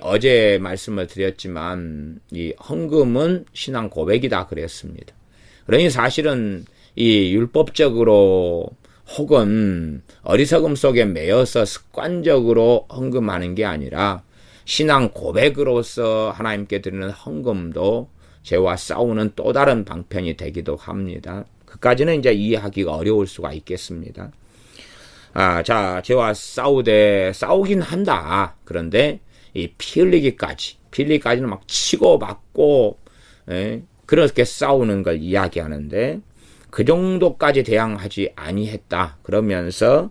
어제 말씀을 드렸지만 이 헌금은 신앙 고백이다 그랬습니다. 그러니 사실은 이 율법적으로 혹은 어리석음 속에 매여서 습관적으로 헌금하는 게 아니라 신앙 고백으로서 하나님께 드리는 헌금도 죄와 싸우는 또 다른 방편이 되기도 합니다. 그까지는 이제 이해하기가 어려울 수가 있겠습니다. 자, 죄와 싸우긴 한다. 그런데 이 피 흘리기까지는 막 치고 맞고, 그렇게 싸우는 걸 이야기하는데 그 정도까지 대항하지 아니했다. 그러면서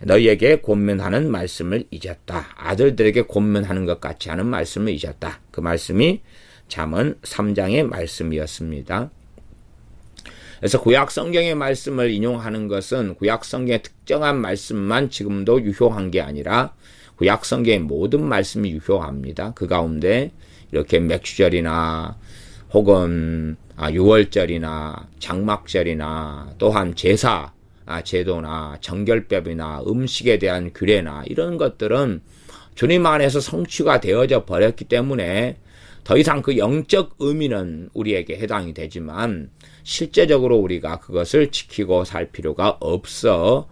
너희에게 권면하는 말씀을 잊었다. 아들들에게 권면하는 것 같이 하는 말씀을 잊었다. 그 말씀이 잠언 3장의 말씀이었습니다. 그래서 구약 성경의 말씀을 인용하는 것은 구약 성경의 특정한 말씀만 지금도 유효한 게 아니라 구약 성경의 모든 말씀이 유효합니다. 그 가운데 이렇게 맥주절이나 혹은 유월절이나 장막절이나 또한 제사, 제도나 정결법이나 음식에 대한 규례나 이런 것들은 주님 안에서 성취가 되어져 버렸기 때문에 더 이상 그 영적 의미는 우리에게 해당이 되지만 실제적으로 우리가 그것을 지키고 살 필요가 없어졌다는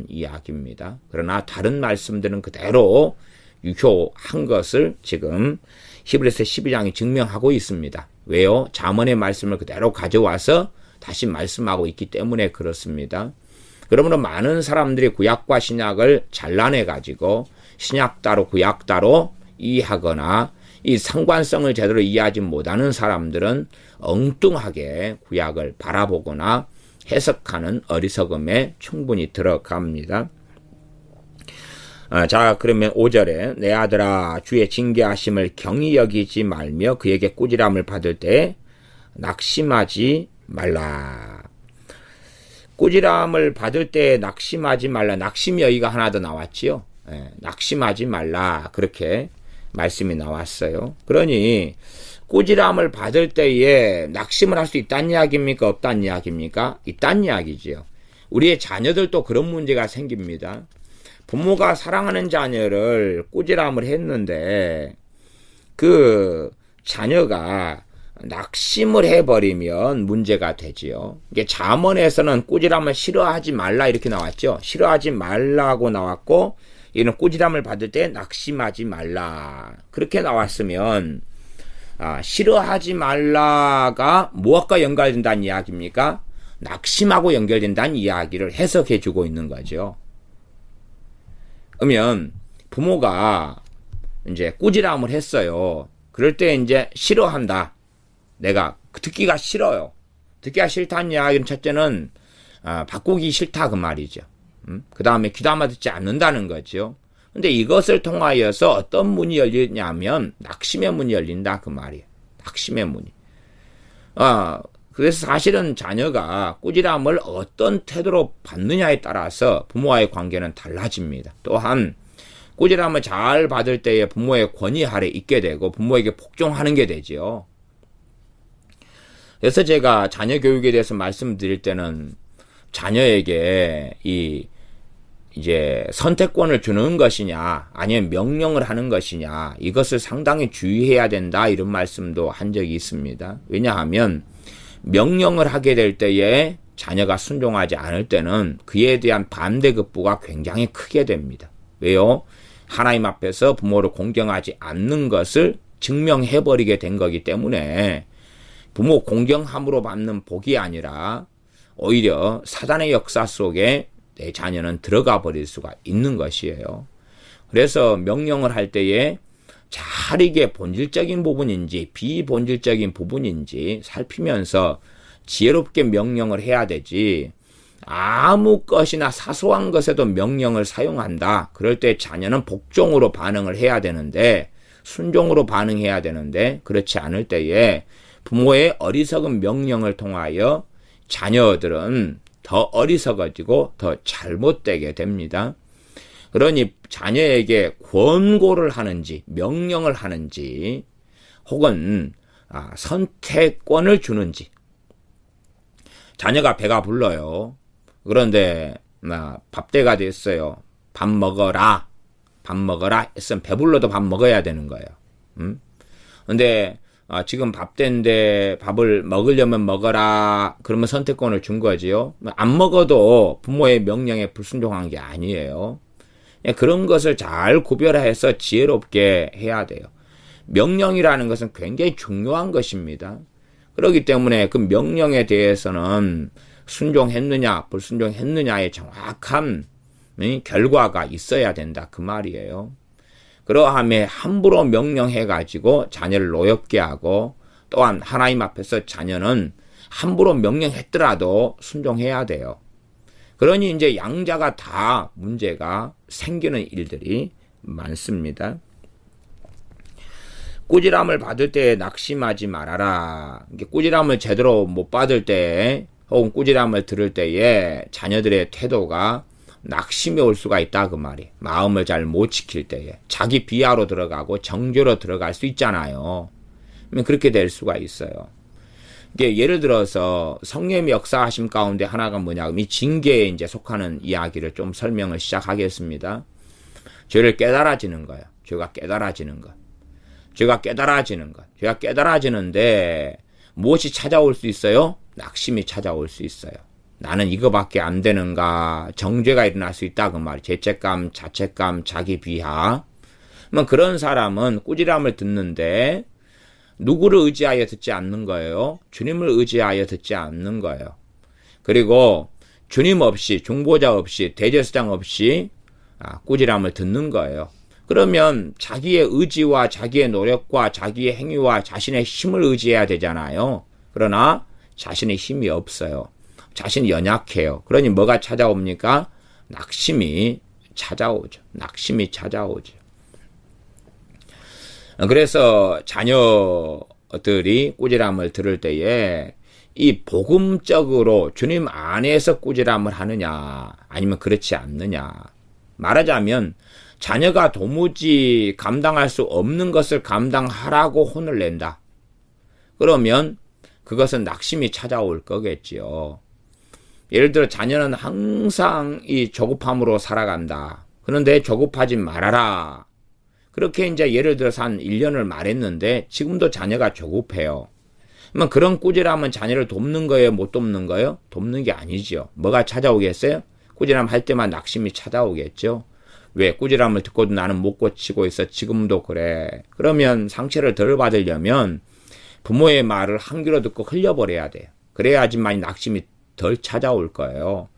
이야기입니다. 그러나 다른 말씀들은 그대로 유효한 것을 지금 히브리서 12장이 증명하고 있습니다. 왜요? 잠언의 말씀을 그대로 가져와서 다시 말씀하고 있기 때문에 그렇습니다. 그러므로 많은 사람들이 구약과 신약을 잘라내가지고 신약 따로 구약 따로 이해하거나 이 상관성을 제대로 이해하지 못하는 사람들은 엉뚱하게 구약을 바라보거나 해석하는 어리석음에 충분히 들어갑니다. 자, 그러면 5절에 내 아들아 주의 징계하심을 경히 여기지 말며 그에게 꾸지람을 받을 때 낙심하지 말라. 꾸지람을 받을 때 낙심하지 말라. 낙심 여기가 하나 더 나왔지요. 낙심하지 말라. 그렇게 말씀이 나왔어요. 그러니 꾸지람을 받을 때에 낙심을 할 수 있다는 이야기입니까? 없다는 이야기입니까? 있다는 이야기지요. 우리의 자녀들도 그런 문제가 생깁니다. 부모가 사랑하는 자녀를 꾸지람을 했는데 그 자녀가 낙심을 해버리면 문제가 되지요. 이게 잠언에서는 꾸지람을 싫어하지 말라 이렇게 나왔죠. 싫어하지 말라고 나왔고 이는 꾸지람을 받을 때 낙심하지 말라 그렇게 나왔으면 싫어하지 말라가 무엇과 연결된다는 이야기입니까? 낙심하고 연결된다는 이야기를 해석해 주고 있는 거죠. 그러면 부모가 이제 꾸지람을 했어요. 그럴 때 이제 싫어한다. 내가 듣기가 싫어요. 듣기가 싫다는 이야기는 첫째는 바꾸기 싫다 그 말이죠. 그 다음에 귀담아 듣지 않는다는 거죠. 근데 이것을 통하여서 어떤 문이 열리냐면 낙심의 문이 열린다 그 말이에요. 낙심의 문이. 그래서 사실은 자녀가 꾸지람을 어떤 태도로 받느냐에 따라서 부모와의 관계는 달라집니다. 또한 꾸지람을 잘 받을 때에 부모의 권위 아래 있게 되고 부모에게 복종하는 게 되죠. 그래서 제가 자녀 교육에 대해서 말씀드릴 때는 자녀에게 이 이제 선택권을 주는 것이냐 아니면 명령을 하는 것이냐 이것을 상당히 주의해야 된다 이런 말씀도 한 적이 있습니다. 왜냐하면 명령을 하게 될 때에 자녀가 순종하지 않을 때는 그에 대한 반대급부가 굉장히 크게 됩니다. 왜요? 하나님 앞에서 부모를 공경하지 않는 것을 증명해버리게 된 거기 때문에 부모 공경함으로 받는 복이 아니라 오히려 사단의 역사 속에 내 자녀는 들어가 버릴 수가 있는 것이에요. 그래서 명령을 할 때에 잘 이게 본질적인 부분인지 비본질적인 부분인지 살피면서 지혜롭게 명령을 해야 되지 아무 것이나 사소한 것에도 명령을 사용한다. 그럴 때 자녀는 복종으로 반응을 해야 되는데 순종으로 반응해야 되는데 그렇지 않을 때에 부모의 어리석은 명령을 통하여 자녀들은 더 어리석어지고 더 잘못되게 됩니다. 그러니 자녀에게 권고를 하는지 명령을 하는지 혹은 선택권을 주는지 자녀가 배가 불러요. 그런데 밥때가 됐어요. 밥 먹어라. 밥 먹어라 했으면 배불러도 밥 먹어야 되는 거예요. 근데 지금 밥때인데 밥을 먹으려면 먹어라. 그러면 선택권을 준 거지요. 안 먹어도 부모의 명령에 불순종한 게 아니에요. 그런 것을 잘 구별해서 지혜롭게 해야 돼요. 명령이라는 것은 굉장히 중요한 것입니다. 그렇기 때문에 그 명령에 대해서는 순종했느냐 불순종했느냐의 정확한 결과가 있어야 된다 그 말이에요. 그러함에 함부로 명령해가지고 자녀를 노엽게 하고 또한 하나님 앞에서 자녀는 함부로 명령했더라도 순종해야 돼요. 그러니 이제 양자가 다 문제가 생기는 일들이 많습니다. 꾸지람을 받을 때 낙심하지 말아라. 꾸지람을 제대로 못 받을 때 혹은 꾸지람을 들을 때에 자녀들의 태도가 낙심이 올 수가 있다 그 말이. 마음을 잘 못 지킬 때에 자기 비하로 들어가고 정죄로 들어갈 수 있잖아요. 그렇게 될 수가 있어요. 이게 예를 들어서 성령의 역사하심 가운데 하나가 뭐냐, 이 징계에 이제 속하는 이야기를 좀 설명을 시작하겠습니다. 죄를 깨달아지는 거예요. 죄가 깨달아지는 것. 죄가 깨달아지는 것. 죄가 깨달아지는데 무엇이 찾아올 수 있어요? 낙심이 찾아올 수 있어요. 나는 이거밖에 안 되는가? 정죄가 일어날 수 있다 그 말이에요. 죄책감, 자책감, 자기 비하. 그런 사람은 꾸지람을 듣는데 누구를 의지하여 듣지 않는 거예요? 주님을 의지하여 듣지 않는 거예요. 그리고 주님 없이, 중보자 없이, 대제사장 없이 꾸지람을 듣는 거예요. 그러면 자기의 의지와 자기의 노력과 자기의 행위와 자신의 힘을 의지해야 되잖아요. 그러나 자신의 힘이 없어요. 자신이 연약해요. 그러니 뭐가 찾아옵니까? 낙심이 찾아오죠. 낙심이 찾아오죠. 그래서 자녀들이 꾸지람을 들을 때에 이 복음적으로 주님 안에서 꾸지람을 하느냐 아니면 그렇지 않느냐. 말하자면 자녀가 도무지 감당할 수 없는 것을 감당하라고 혼을 낸다. 그러면 그것은 낙심이 찾아올 거겠지요. 예를 들어 자녀는 항상 이 조급함으로 살아간다. 그런데 조급하지 말아라. 그렇게 이제 예를 들어서 한 1년을 말했는데 지금도 자녀가 조급해요. 그러면 그런 꾸지람은 자녀를 돕는 거예요? 못 돕는 거예요? 돕는 게 아니지요. 뭐가 찾아오겠어요? 꾸지람 할 때만 낙심이 찾아오겠죠. 왜? 꾸지람을 듣고도 나는 못 고치고 있어. 지금도 그래. 그러면 상처를 덜 받으려면 부모의 말을 한 귀로 듣고 흘려버려야 돼요. 그래야지만 낙심이 덜 찾아올 거예요.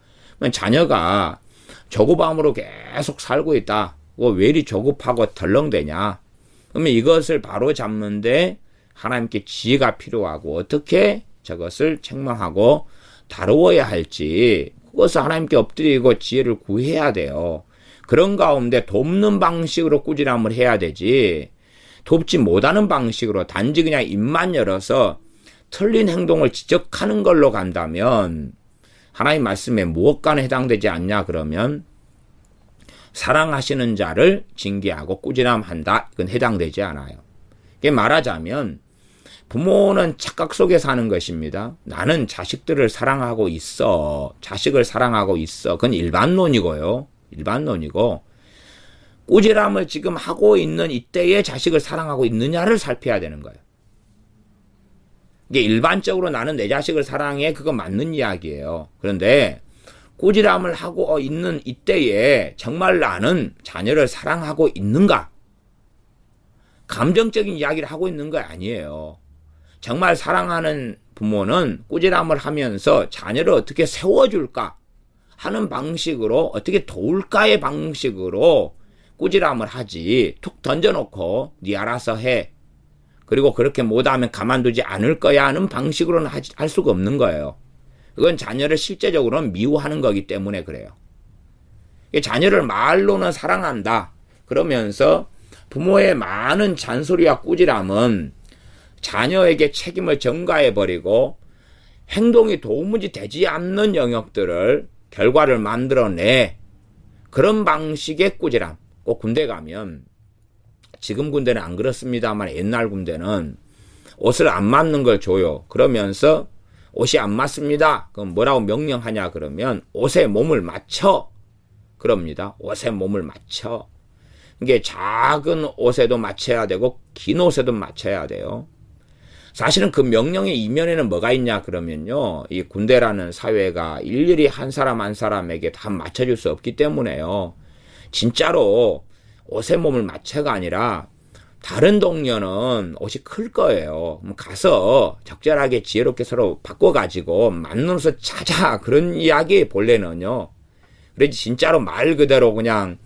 자녀가 조급함으로 계속 살고 있다. 왜 이리 조급하고 덜렁대냐? 그러면 이것을 바로 잡는데 하나님께 지혜가 필요하고 어떻게 저것을 책망하고 다루어야 할지 그것을 하나님께 엎드리고 지혜를 구해야 돼요. 그런 가운데 돕는 방식으로 꾸지람을 해야 되지 돕지 못하는 방식으로 단지 그냥 입만 열어서 틀린 행동을 지적하는 걸로 간다면 하나님 말씀에 무엇과는 해당되지 않냐 그러면 사랑하시는 자를 징계하고 꾸지람한다. 이건 해당되지 않아요. 이게 말하자면 부모는 착각 속에 사는 것입니다. 나는 자식들을 사랑하고 있어. 자식을 사랑하고 있어. 그건 일반론이고요. 일반론이고, 꾸지람을 지금 하고 있는 이때에 자식을 사랑하고 있느냐를 살펴야 되는 거예요. 이게 일반적으로 나는 내 자식을 사랑해, 그거 맞는 이야기예요. 그런데 꾸지람을 하고 있는 이때에 정말 나는 자녀를 사랑하고 있는가? 감정적인 이야기를 하고 있는 거 아니에요. 정말 사랑하는 부모는 꾸지람을 하면서 자녀를 어떻게 세워줄까 하는 방식으로, 어떻게 도울까의 방식으로 꾸지람을 하지, 툭 던져놓고 네 알아서 해, 그리고 그렇게 못하면 가만두지 않을 거야 하는 방식으로는 할 수가 없는 거예요. 그건 자녀를 실제적으로는 미워하는 거기 때문에 그래요. 자녀를 말로는 사랑한다 그러면서 부모의 많은 잔소리와 꾸지람은 자녀에게 책임을 전가해버리고 행동이 도무지 되지 않는 영역들을, 결과를 만들어내. 그런 방식의 꾸지람. 꼭 군대 가면, 지금 군대는 안 그렇습니다만 옛날 군대는 옷을 안 맞는 걸 줘요. 그러면서 옷이 안 맞습니다. 그럼 뭐라고 명령하냐 그러면 옷에 몸을 맞춰. 그럽니다. 옷에 몸을 맞춰. 이게 작은 옷에도 맞춰야 되고 긴 옷에도 맞춰야 돼요. 사실은 그 명령의 이면에는 뭐가 있냐 그러면요, 이 군대라는 사회가 일일이 한 사람 한 사람에게 다 맞춰줄 수 없기 때문에요. 진짜로 옷에 몸을 맞춰가 아니라 다른 동료는 옷이 클 거예요. 가서 적절하게 지혜롭게 서로 바꿔가지고 맞는 옷을 찾아. 그런 이야기 본래는요. 그래서 진짜로 말 그대로 그냥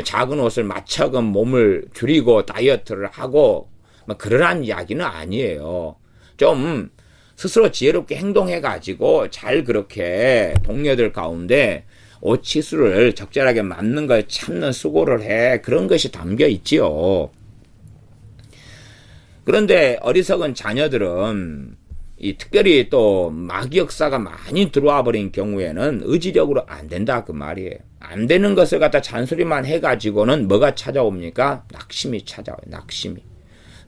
작은 옷을 맞춰서 몸을 줄이고 다이어트를 하고 그러한 이야기는 아니에요. 좀 스스로 지혜롭게 행동해가지고 잘 그렇게 동료들 가운데 옷 치수를 적절하게 맞는 걸 찾는 수고를 해. 그런 것이 담겨 있지요. 그런데 어리석은 자녀들은 특별히 또 마귀 역사가 많이 들어와 버린 경우에는 의지력으로 안 된다 그 말이에요. 안 되는 것을 갖다 잔소리만 해가지고는 뭐가 찾아옵니까? 낙심이 찾아와요.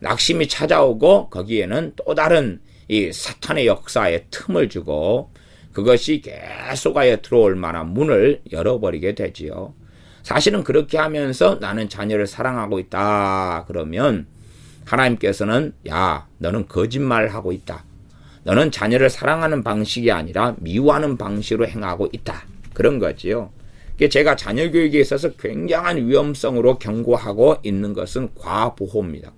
낙심이 찾아오고 거기에는 또 다른 이 사탄의 역사에 틈을 주고 그것이 계속하여 들어올 만한 문을 열어버리게 되지요. 사실은 그렇게 하면서 나는 자녀를 사랑하고 있다 그러면 하나님께서는 야, 너는 거짓말하고 있다. 너는 자녀를 사랑하는 방식이 아니라 미워하는 방식으로 행하고 있다. 그런 거지요. 제가 자녀 교육에 있어서 굉장한 위험성으로 경고하고 있는 것은 과보호입니다.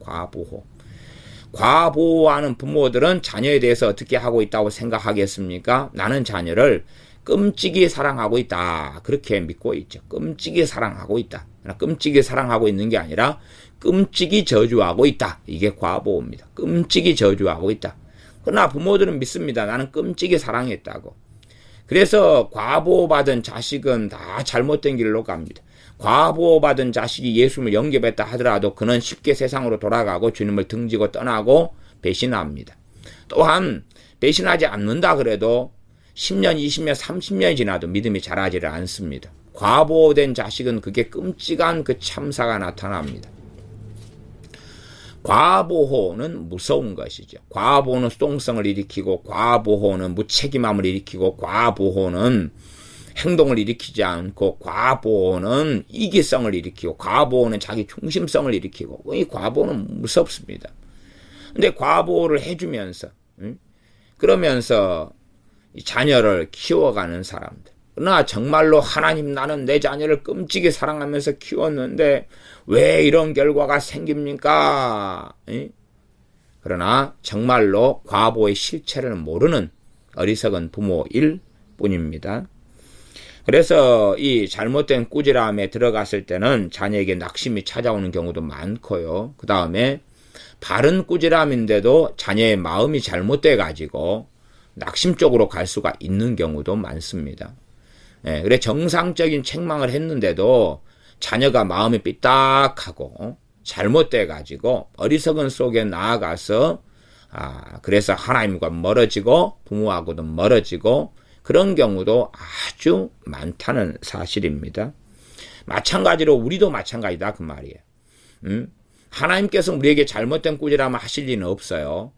과보호하는 부모들은 자녀에 대해서 어떻게 하고 있다고 생각하겠습니까? 나는 자녀를 끔찍이 사랑하고 있다. 그렇게 믿고 있죠. 끔찍이 사랑하고 있다. 끔찍이 사랑하고 있는 게 아니라 끔찍이 저주하고 있다. 이게 과보호입니다. 끔찍이 저주하고 있다. 그러나 부모들은 믿습니다. 나는 끔찍이 사랑했다고. 그래서 과보호받은 자식은 다 잘못된 길로 갑니다. 과보호받은 자식이 예수님을 영접했다 하더라도 그는 쉽게 세상으로 돌아가고 주님을 등지고 떠나고 배신합니다. 또한 배신하지 않는다 그래도 10년, 20년, 30년이 지나도 믿음이 자라지를 않습니다. 과보호된 자식은 그게 끔찍한 그 참사가 나타납니다. 과보호는 무서운 것이죠. 과보호는 수동성을 일으키고 과보호는 무책임함을 일으키고 과보호는 행동을 일으키지 않고 과보호는 이기성을 일으키고 과보호는 자기 중심성을 일으키고 이 과보호는 무섭습니다. 근데 과보호를 해주면서 그러면서 자녀를 키워가는 사람들, 그러나 정말로 하나님 나는 내 자녀를 끔찍이 사랑하면서 키웠는데 왜 이런 결과가 생깁니까? 그러나 정말로 과보의 실체를 모르는 어리석은 부모일 뿐입니다. 그래서 이 잘못된 꾸지람에 들어갔을 때는 자녀에게 낙심이 찾아오는 경우도 많고요. 그 다음에 바른 꾸지람인데도 자녀의 마음이 잘못돼 가지고 낙심 쪽으로 갈 수가 있는 경우도 많습니다. 그래 정상적인 책망을 했는데도 자녀가 마음이 삐딱하고 잘못돼 가지고 어리석은 속에 나아가서 그래서 하나님과 멀어지고 부모하고도 멀어지고 그런 경우도 아주 많다는 사실입니다. 마찬가지로 우리도 마찬가지다 그 말이에요. 하나님께서 우리에게 잘못된 꾸지람을 하실 리는 없어요.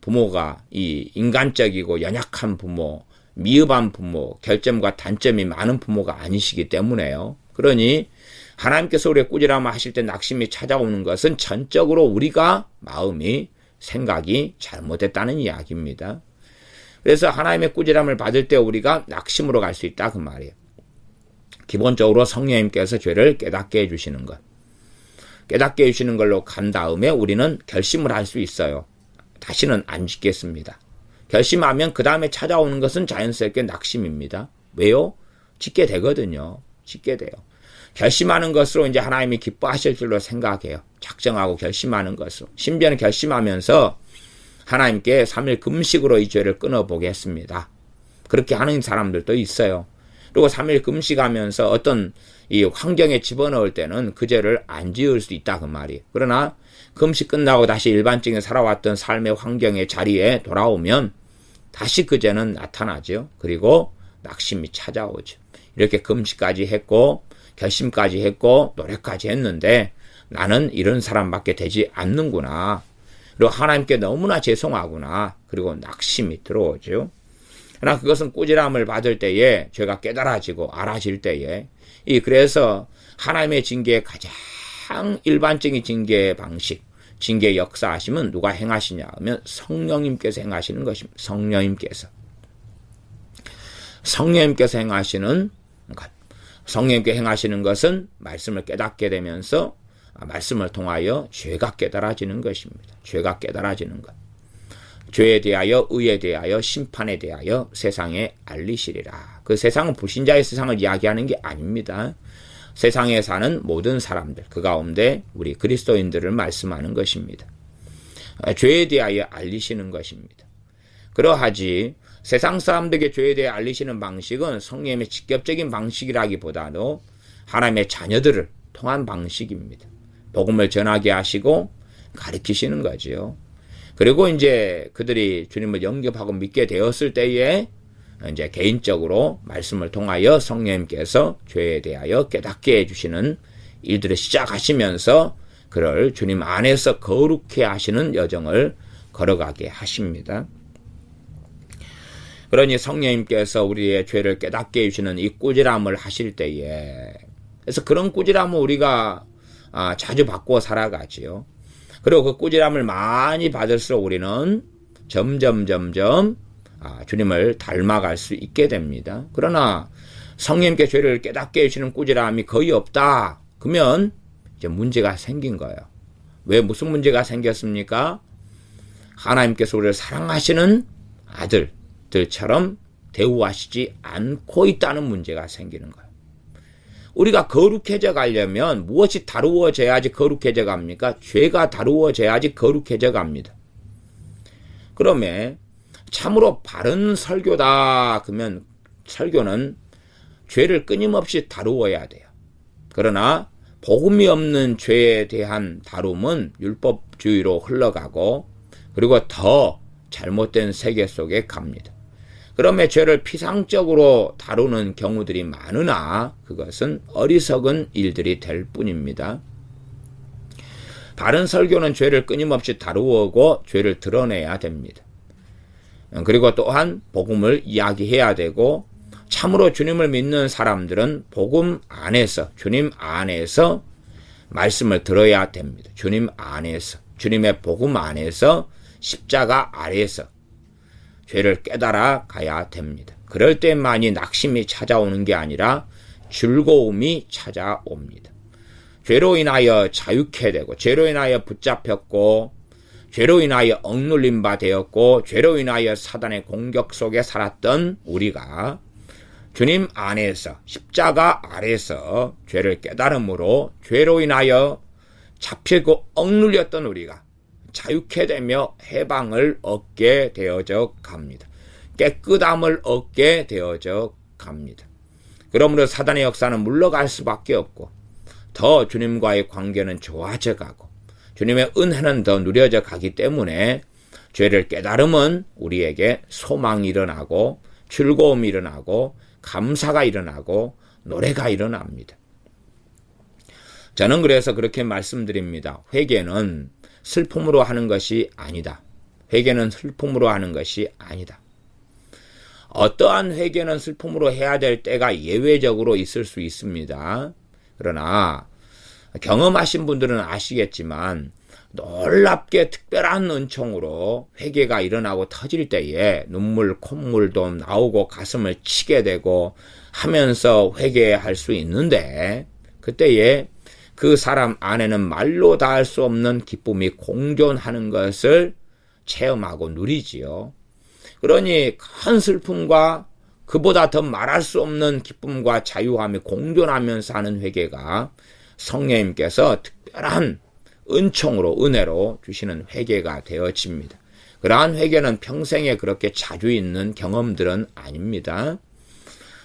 부모가 이 인간적이고 연약한 부모, 미흡한 부모, 결점과 단점이 많은 부모가 아니시기 때문에요. 그러니 하나님께서 우리의 꾸지람을 하실 때 낙심이 찾아오는 것은 전적으로 우리가 마음이 생각이 잘못됐다는 이야기입니다. 그래서 하나님의 꾸지람을 받을 때 우리가 낙심으로 갈 수 있다 그 말이에요. 기본적으로 성령님께서 죄를 깨닫게 해주시는 것. 깨닫게 해주시는 걸로 간 다음에 우리는 결심을 할 수 있어요. 다시는 안 짓겠습니다. 결심하면 그 다음에 찾아오는 것은 자연스럽게 낙심입니다. 왜요? 짓게 되거든요. 짓게 돼요. 결심하는 것으로 이제 하나님이 기뻐하실 줄로 생각해요. 작정하고 결심하는 것으로. 심지어는 결심하면서 하나님께 3일 금식으로 이 죄를 끊어보겠습니다. 그렇게 하는 사람들도 있어요. 그리고 3일 금식하면서 어떤 이 환경에 집어넣을 때는 그 죄를 안 지을 수 있다 그 말이에요. 그러나 금식 끝나고 다시 일반적인 살아왔던 삶의 환경의 자리에 돌아오면 다시 그 죄는 나타나죠. 그리고 낙심이 찾아오죠. 이렇게 금식까지 했고 결심까지 했고 노력까지 했는데 나는 이런 사람밖에 되지 않는구나. 그리고 하나님께 너무나 죄송하구나. 그리고 낙심이 들어오죠. 그러나 그것은 꾸지람을 받을 때에 죄가 깨달아지고 알아질 때에 그래서 하나님의 징계의 가장 일반적인 징계의 방식, 징계의 역사하심은 누가 행하시냐 하면 성령님께서 행하시는 것입니다. 성령님께서 행하시는 것. 성령님께 행하시는 것은 말씀을 깨닫게 되면서 말씀을 통하여 죄가 깨달아지는 것입니다. 죄가 깨달아지는 것. 죄에 대하여, 의에 대하여, 심판에 대하여 세상에 알리시리라. 그 세상은 불신자의 세상을 이야기하는 게 아닙니다. 세상에 사는 모든 사람들, 그 가운데 우리 그리스도인들을 말씀하는 것입니다. 죄에 대하여 알리시는 것입니다. 그러하지 세상 사람들에게 죄에 대해 알리시는 방식은 성령님의 직접적인 방식이라기보다도 하나님의 자녀들을 통한 방식입니다. 복음을 전하게 하시고 가르치시는 거지요. 그리고 이제 그들이 주님을 영접하고 믿게 되었을 때에 이제 개인적으로 말씀을 통하여 성령님께서 죄에 대하여 깨닫게 해주시는 일들을 시작하시면서 그를 주님 안에서 거룩해 하시는 여정을 걸어가게 하십니다. 그러니 성령님께서 우리의 죄를 깨닫게 해주시는 이 꾸지람을 하실 때에 그래서 그런 꾸지람을 우리가 자주 받고 살아가지요. 그리고 그 꾸지람을 많이 받을수록 우리는 점점 주님을 닮아갈 수 있게 됩니다. 그러나 성령님께 죄를 깨닫게 해주시는 꾸지람이 거의 없다. 그러면 이제 문제가 생긴 거예요. 왜 무슨 문제가 생겼습니까? 하나님께서 우리를 사랑하시는 아들들처럼 대우하시지 않고 있다는 문제가 생기는 거예요. 우리가 거룩해져 가려면 무엇이 다루어져야지 거룩해져 갑니까? 죄가 다루어져야지 거룩해져 갑니다. 그러면 참으로 바른 설교다. 그러면 설교는 죄를 끊임없이 다루어야 돼요. 그러나 복음이 없는 죄에 대한 다룸은 율법주의로 흘러가고 그리고 더 잘못된 세계 속에 갑니다. 그러면 죄를 피상적으로 다루는 경우들이 많으나 그것은 어리석은 일들이 될 뿐입니다. 바른 설교는 죄를 끊임없이 다루고 죄를 드러내야 됩니다. 그리고 또한 복음을 이야기해야 되고 참으로 주님을 믿는 사람들은 복음 안에서 주님 안에서 말씀을 들어야 됩니다. 주님 안에서 주님의 복음 안에서 십자가 아래에서 죄를 깨달아 가야 됩니다. 그럴 때만이 낙심이 찾아오는 게 아니라 즐거움이 찾아옵니다. 죄로 인하여 자유케 되고 죄로 인하여 붙잡혔고 죄로 인하여 억눌린 바 되었고 죄로 인하여 사단의 공격 속에 살았던 우리가 주님 안에서 십자가 아래서 죄를 깨달음으로 죄로 인하여 잡히고 억눌렸던 우리가 자유케 되며 해방을 얻게 되어져 갑니다. 깨끗함을 얻게 되어져 갑니다. 그러므로 사단의 역사는 물러갈 수밖에 없고 더 주님과의 관계는 좋아져 가고 주님의 은혜는 더 누려져 가기 때문에 죄를 깨달음은 우리에게 소망이 일어나고 즐거움이 일어나고 감사가 일어나고 노래가 일어납니다. 저는 그래서 그렇게 말씀드립니다. 회개는 슬픔으로 하는 것이 아니다. 회개는 슬픔으로 하는 것이 아니다. 어떠한 회개는 슬픔으로 해야 될 때가 예외적으로 있을 수 있습니다. 그러나 경험하신 분들은 아시겠지만 놀랍게 특별한 은총으로 회개가 일어나고 터질 때에 눈물, 콧물도 나오고 가슴을 치게 되고 하면서 회개할 수 있는데 그때에 그 사람 안에는 말로 다 할 수 없는 기쁨이 공존하는 것을 체험하고 누리지요. 그러니 큰 슬픔과 그보다 더 말할 수 없는 기쁨과 자유함이 공존하면서 하는 회개가 성령님께서 특별한 은총으로 은혜로 주시는 회개가 되어집니다. 그러한 회개는 평생에 그렇게 자주 있는 경험들은 아닙니다.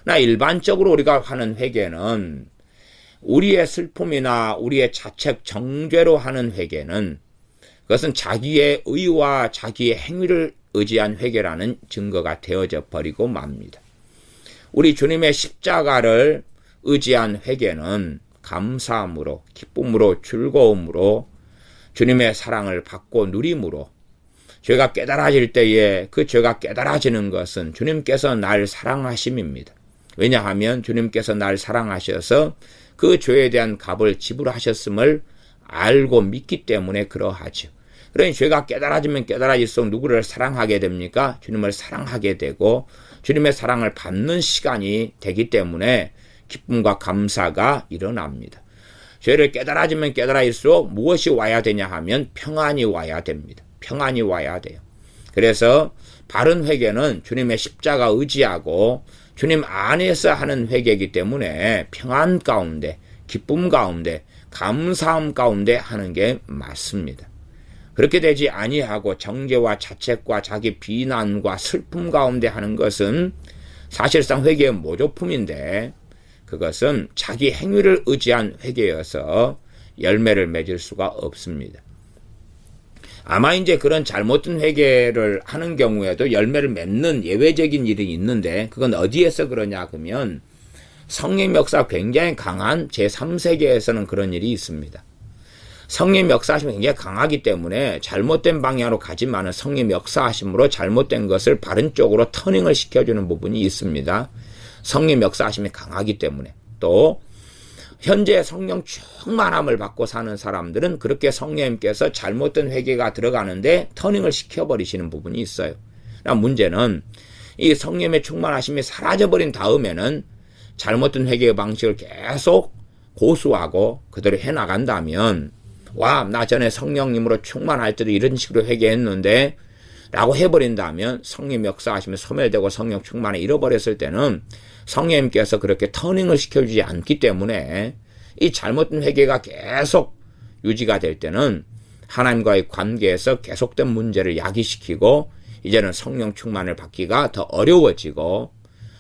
나 일반적으로 우리가 하는 회개는 우리의 슬픔이나 우리의 자책 정죄로 하는 회개는 그것은 자기의 의와 자기의 행위를 의지한 회개라는 증거가 되어져 버리고 맙니다. 우리 주님의 십자가를 의지한 회개는 감사함으로, 기쁨으로, 즐거움으로 주님의 사랑을 받고 누림으로 죄가 깨달아질 때에 그 죄가 깨달아지는 것은 주님께서 날 사랑하심입니다. 왜냐하면 주님께서 날 사랑하셔서 그 죄에 대한 값을 지불하셨음을 알고 믿기 때문에 그러하죠. 그러니 죄가 깨달아지면 깨달아질수록 누구를 사랑하게 됩니까? 주님을 사랑하게 되고 주님의 사랑을 받는 시간이 되기 때문에 기쁨과 감사가 일어납니다. 죄를 깨달아지면 깨달아질수록 무엇이 와야 되냐 하면 평안이 와야 됩니다. 평안이 와야 돼요. 그래서 바른 회개는 주님의 십자가 의지하고 주님 안에서 하는 회개이기 때문에 평안 가운데, 기쁨 가운데, 감사함 가운데 하는 게 맞습니다. 그렇게 되지 아니하고 정죄와 자책과 자기 비난과 슬픔 가운데 하는 것은 사실상 회개의 모조품인데 그것은 자기 행위를 의지한 회개여서 열매를 맺을 수가 없습니다. 아마 이제 그런 잘못된 회개를 하는 경우에도 열매를 맺는 예외적인 일이 있는데 그건 어디에서 그러냐 그러면 성령 역사 굉장히 강한 제3세계에서는 그런 일이 있습니다. 성령 역사하심이 굉장히 강하기 때문에 잘못된 방향으로 가지만은 성령 역사하심으로 잘못된 것을 바른 쪽으로 터닝을 시켜주는 부분이 있습니다. 성령 역사하심이 강하기 때문에 또 현재 성령 충만함을 받고 사는 사람들은 그렇게 성령님께서 잘못된 회개가 들어가는데 터닝을 시켜버리시는 부분이 있어요. 그러나 문제는 이 성령의 충만하심이 사라져버린 다음에는 잘못된 회개의 방식을 계속 고수하고 그대로 해나간다면 와, 나 전에 성령님으로 충만할 때도 이런 식으로 회개했는데 라고 해버린다면 성령 역사하시면 소멸되고 성령 충만을 잃어버렸을 때는 성령님께서 그렇게 터닝을 시켜주지 않기 때문에 이 잘못된 회개가 계속 유지가 될 때는 하나님과의 관계에서 계속된 문제를 야기시키고 이제는 성령 충만을 받기가 더 어려워지고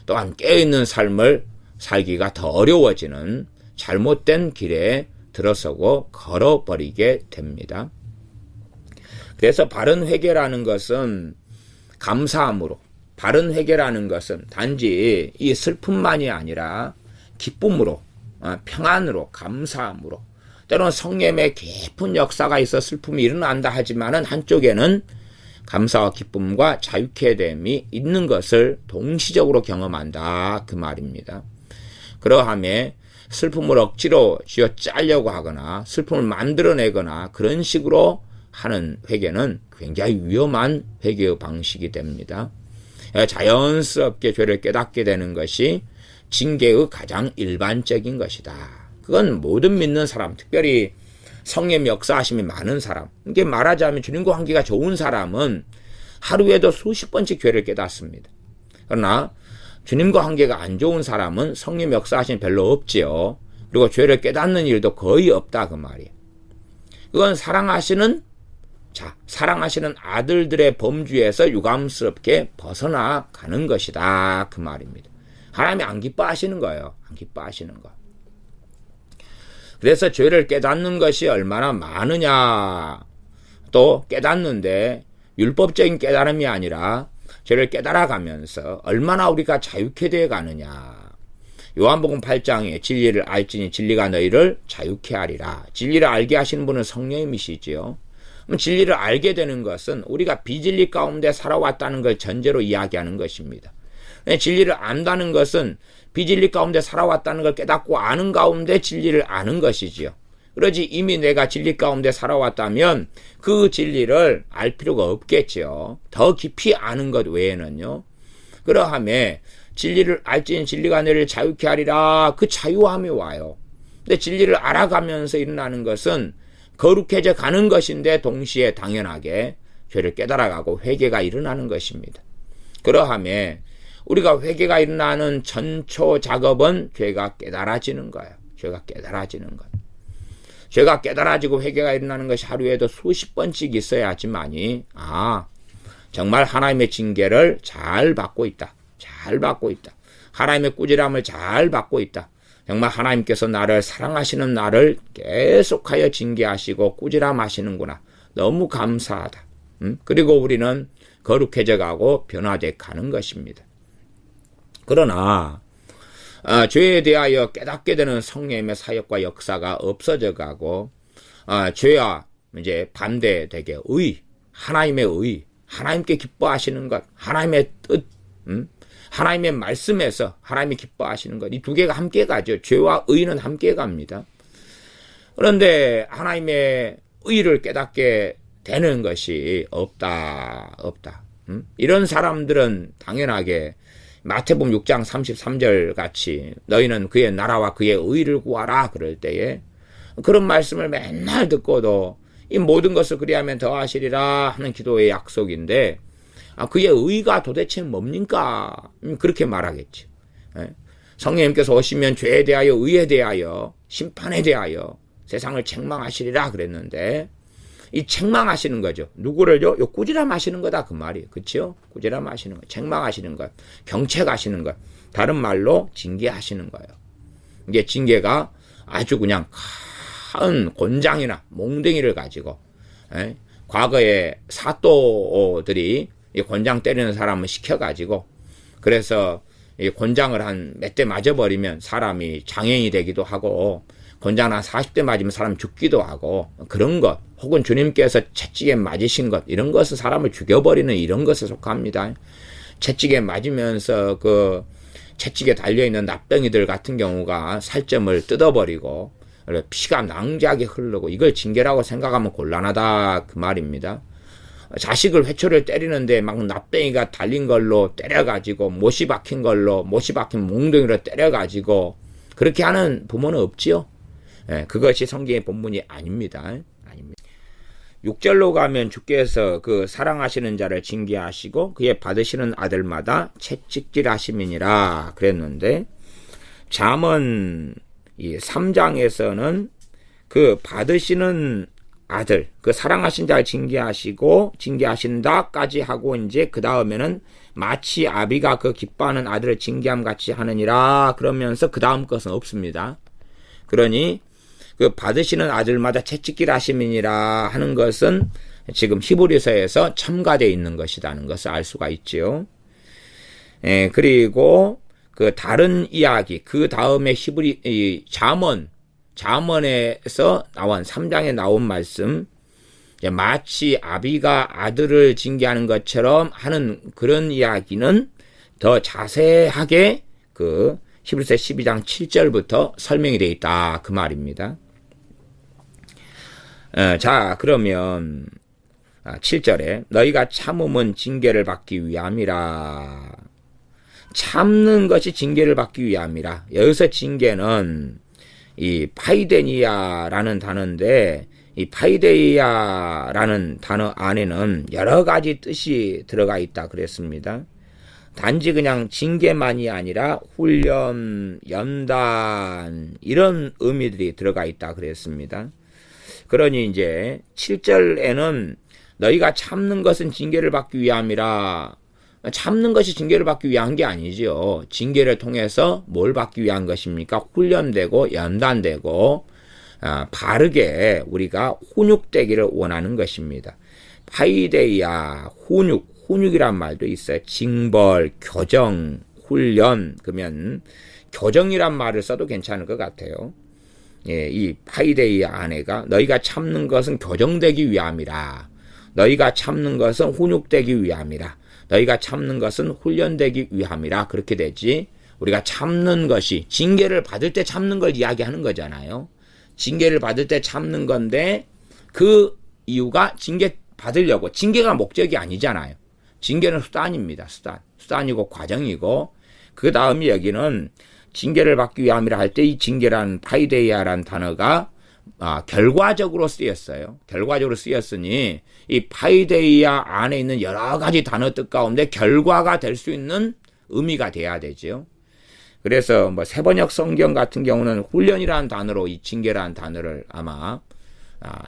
또한 깨어있는 삶을 살기가 더 어려워지는 잘못된 길에 들어서고 걸어버리게 됩니다. 그래서 바른 회개라는 것은 감사함으로, 바른 회개라는 것은 단지 이 슬픔만이 아니라 기쁨으로, 평안으로, 감사함으로, 때로는 성령의 깊은 역사가 있어 슬픔이 일어난다 하지만은 한쪽에는 감사와 기쁨과 자유케 됨이 있는 것을 동시적으로 경험한다 그 말입니다. 그러함에 슬픔을 억지로 쥐어짜려고 하거나 슬픔을 만들어내거나 그런 식으로 하는 회개는 굉장히 위험한 회개의 방식이 됩니다. 자연스럽게 죄를 깨닫게 되는 것이 징계의 가장 일반적인 것이다. 그건 모든 믿는 사람, 특별히 성령 역사하심이 많은 사람, 이게 말하자면 주님과 관계가 좋은 사람은 하루에도 수십 번씩 죄를 깨닫습니다. 그러나 주님과 관계가 안 좋은 사람은 성령 역사하심이 별로 없지요. 그리고 죄를 깨닫는 일도 거의 없다 그 말이에요. 그건 사랑하시는 아들들의 범주에서 유감스럽게 벗어나 가는 것이다 그 말입니다. 하나님이 안 기뻐하시는 거예요. 안 기뻐하시는 거. 그래서 죄를 깨닫는 것이 얼마나 많으냐, 또 깨닫는데 율법적인 깨달음이 아니라 죄를 깨달아가면서 얼마나 우리가 자유케 되어 가느냐. 요한복음 8장에 진리를 알지니 진리가 너희를 자유케 하리라. 진리를 알게 하시는 분은 성령님이시지요. 진리를 알게 되는 것은 우리가 비진리 가운데 살아왔다는 걸 전제로 이야기하는 것입니다. 진리를 안다는 것은 비진리 가운데 살아왔다는 걸 깨닫고 아는 가운데 진리를 아는 것이지요. 그러지 이미 내가 진리 가운데 살아왔다면 그 진리를 알 필요가 없겠지요. 더 깊이 아는 것 외에는요. 그러하며 진리를 알지니 진리가 너를 자유케 하리라. 그 자유함이 와요. 근데 진리를 알아가면서 일어나는 것은 거룩해져 가는 것인데 동시에 당연하게 죄를 깨달아가고 회개가 일어나는 것입니다. 그러하며 우리가 회개가 일어나는 전초 작업은 죄가 깨달아지는 거예요. 죄가 깨달아지는 것. 죄가 깨달아지고 회개가 일어나는 것이 하루에도 수십 번씩 있어야지만이 정말 하나님의 징계를 잘 받고 있다. 잘 받고 있다. 하나님의 꾸지람을 잘 받고 있다. 정말 하나님께서 나를 사랑하시는 나를 계속하여 징계하시고 꾸지람하시는구나. 너무 감사하다. 그리고 우리는 거룩해져 가고 변화돼 가는 것입니다. 그러나 죄에 대하여 깨닫게 되는 성령의 사역과 역사가 없어져 가고 죄와 이제 반대되게 하나님의 의, 하나님께 기뻐하시는 것, 하나님의 뜻, 하나님의 말씀에서 하나님이 기뻐하시는 것, 이 두 개가 함께 가죠. 죄와 의는 함께 갑니다. 그런데 하나님의 의를 깨닫게 되는 것이 없다. 이런 사람들은 당연하게 마태복음 6장 33절 같이 너희는 그의 나라와 그의 의를 구하라 그럴 때에 그런 말씀을 맨날 듣고도 이 모든 것을 그리하면 더하시리라 하는 기도의 약속인데 그의 의가 도대체 뭡니까? 그렇게 말하겠지. 성령님께서 오시면 죄에 대하여 의에 대하여 심판에 대하여 세상을 책망하시리라 그랬는데 이 책망하시는 거죠. 누구를요? 요 꾸지람하시는 거다 그 말이에요. 그렇죠? 꾸지람하시는 거, 책망하시는 것, 경책하시는 것. 다른 말로 징계하시는 거예요. 이게 징계가 아주 그냥 큰 곤장이나 몽둥이를 가지고 과거에 사또들이 이 곤장 때리는 사람을 시켜가지고 그래서 이 곤장을 한 몇 대 맞아버리면 사람이 장애인이 되기도 하고 곤장 한 40대 맞으면 사람 죽기도 하고 그런 것 혹은 주님께서 채찍에 맞으신 것 이런 것은 사람을 죽여버리는 이런 것에 속합니다. 채찍에 맞으면서 그 채찍에 달려있는 납덩이들 같은 경우가 살점을 뜯어버리고 피가 낭자하게 흐르고 이걸 징계라고 생각하면 곤란하다 그 말입니다. 자식을 회초를 때리는데 막 납덩이가 달린 걸로 때려가지고 못이 박힌 걸로 못이 박힌 몽둥이로 때려가지고 그렇게 하는 부모는 없지요. 그것이 성경의 본문이 아닙니다. 6절로 가면 주께서 그 사랑하시는 자를 징계하시고 그의 받으시는 아들마다 채찍질하심이니라 그랬는데 잠언 이 3장에서는 그 받으시는 아들, 그 사랑하신 자를 징계하시고 징계하신다까지 하고 이제 그 다음에는 마치 아비가 그 기뻐하는 아들을 징계함 같이 하느니라 그러면서 그 다음 것은 없습니다. 그러니 그 받으시는 아들마다 채찍질 하심이니라 하는 것은 지금 히브리서에서 첨가되어 있는 것이라는 것을 알 수가 있지요. 그리고 그 다른 이야기, 그 다음에 잠언에서 나온 3장에 나온 말씀, 마치 아비가 아들을 징계하는 것처럼 하는 그런 이야기는 더 자세하게 그 히브리서 12장 7절부터 설명이 되어 있다 그 말입니다. 자 그러면 7절에 너희가 참음은 징계를 받기 위함이라. 참는 것이 징계를 받기 위함이라. 여기서 징계는 이 파이데니아라는 단어인데 이 파이데이아라는 단어 안에는 여러 가지 뜻이 들어가 있다 그랬습니다. 단지 그냥 징계만이 아니라 훈련, 연단 이런 의미들이 들어가 있다 그랬습니다. 그러니 이제 7절에는 너희가 참는 것은 징계를 받기 위함이라. 참는 것이 징계를 받기 위한 게 아니지요. 징계를 통해서 뭘 받기 위한 것입니까? 훈련되고 연단되고 바르게 우리가 훈육되기를 원하는 것입니다. 파이데이아, 훈육이란 말도 있어요. 징벌, 교정, 훈련. 그러면 교정이란 말을 써도 괜찮을 것 같아요. 이 파이데이아 안에가 너희가 참는 것은 교정되기 위함이라. 너희가 참는 것은 훈육되기 위함이라. 너희가 참는 것은 훈련되기 위함이라. 그렇게 되지. 우리가 참는 것이 징계를 받을 때 참는 걸 이야기하는 거잖아요. 징계를 받을 때 참는 건데 그 이유가 징계 받으려고. 징계가 목적이 아니잖아요. 징계는 수단입니다. 수단이고 과정이고, 그 다음에 여기는 징계를 받기 위함이라 할 때 이 징계란 파이데이아란 단어가 결과적으로 쓰였어요. 결과적으로 쓰였으니 이 파이데이아 안에 있는 여러 가지 단어 뜻 가운데 결과가 될 수 있는 의미가 돼야 되죠. 그래서 뭐 세번역 성경 같은 경우는 훈련이라는 단어로 이 징계라는 단어를 아마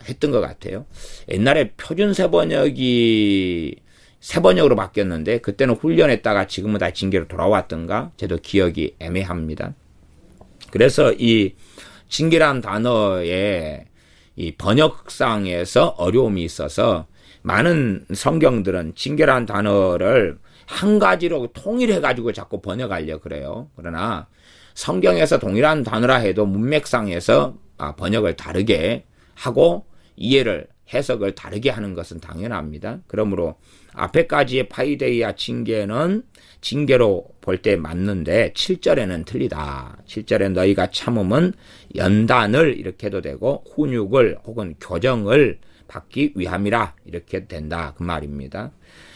했던 것 같아요. 옛날에 표준 세번역이 세번역으로 바뀌었는데 그때는 훈련했다가 지금은 다 징계로 돌아왔던가 저도 기억이 애매합니다. 그래서 이 징계라는 단어에 이 번역상에서 어려움이 있어서 많은 성경들은 징계라는 단어를 한 가지로 통일해가지고 자꾸 번역하려고 그래요. 그러나 성경에서 동일한 단어라 해도 문맥상에서 번역을 다르게 하고 이해를 해석을 다르게 하는 것은 당연합니다. 그러므로 앞에까지의 파이데이아 징계는 징계로 볼 때 맞는데 7절에는 틀리다. 7절에 너희가 참음은 연단을 이렇게 해도 되고 훈육을 혹은 교정을 받기 위함이라 이렇게 된다. 그 말입니다.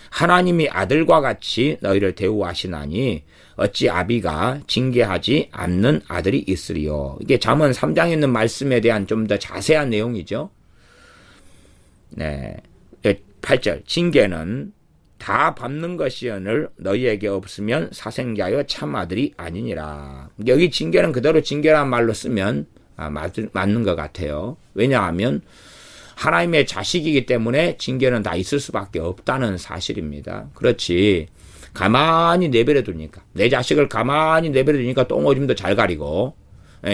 하나님이 아들과 같이 너희를 대우하시나니 어찌 아비가 징계하지 않는 아들이 있으리요. 이게 잠언 3장에 있는 말씀에 대한 좀 더 자세한 내용이죠. 네, 8절 징계는 다 밟는 것이오늘 너희에게 없으면 사생자여 참 아들이 아니니라. 여기 징계는 그대로 징계란 말로 쓰면 맞는 것 같아요. 왜냐하면 하나님의 자식이기 때문에 징계는 다 있을 수밖에 없다는 사실입니다. 그렇지 가만히 내버려 두니까, 내 자식을 가만히 내버려 두니까 똥오줌도 잘 가리고,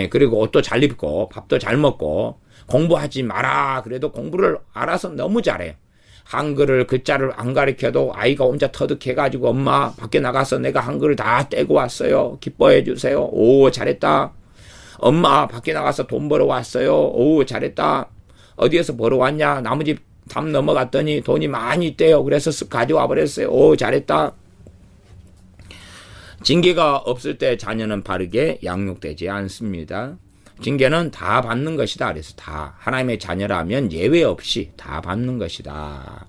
그리고 옷도 잘 입고 밥도 잘 먹고 공부하지 마라 그래도 공부를 알아서 너무 잘해요. 한글을 글자를 안 가르쳐도 아이가 혼자 터득해가지고 엄마 밖에 나가서 내가 한글을 다 떼고 왔어요. 기뻐해 주세요. 오 잘했다. 엄마 밖에 나가서 돈 벌어 왔어요. 오 잘했다. 어디에서 벌어 왔냐? 나머지 담 넘어갔더니 돈이 많이 있대요. 그래서 쓱 가져와 버렸어요. 오 잘했다. 징계가 없을 때 자녀는 바르게 양육되지 않습니다. 징계는 다 받는 것이다. 그래서 다 하나님의 자녀라면 예외 없이 다 받는 것이다.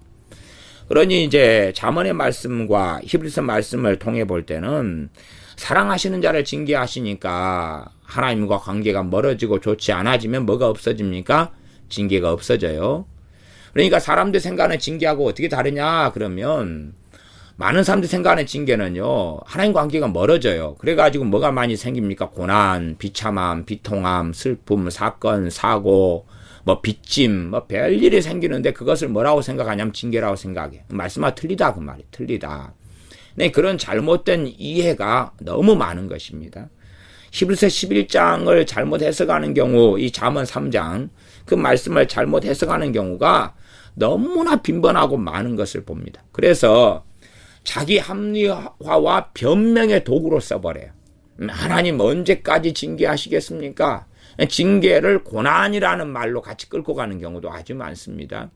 그러니 이제 잠언의 말씀과 히브리서 말씀을 통해 볼 때는 사랑하시는 자를 징계하시니까 하나님과 관계가 멀어지고 좋지 않아지면 뭐가 없어집니까? 징계가 없어져요. 그러니까 사람들 생각하는 징계하고 어떻게 다르냐 그러면 많은 사람들이 생각하는 징계는요, 하나님 관계가 멀어져요. 그래가지고 뭐가 많이 생깁니까? 고난, 비참함, 비통함, 슬픔, 사건, 사고, 뭐 빚짐, 뭐 별일이 생기는데 그것을 뭐라고 생각하냐면 징계라고 생각해. 말씀과 틀리다 그 말이 틀리다. 네, 그런 잘못된 이해가 너무 많은 것입니다. 히브리서 11장을 잘못 해석하는 경우, 이 잠언 3장 그 말씀을 잘못 해석하는 경우가 너무나 빈번하고 많은 것을 봅니다. 그래서 자기 합리화와 변명의 도구로 써버려요. 하나님 언제까지 징계하시겠습니까? 징계를 고난이라는 말로 같이 끌고 가는 경우도 아주 많습니다.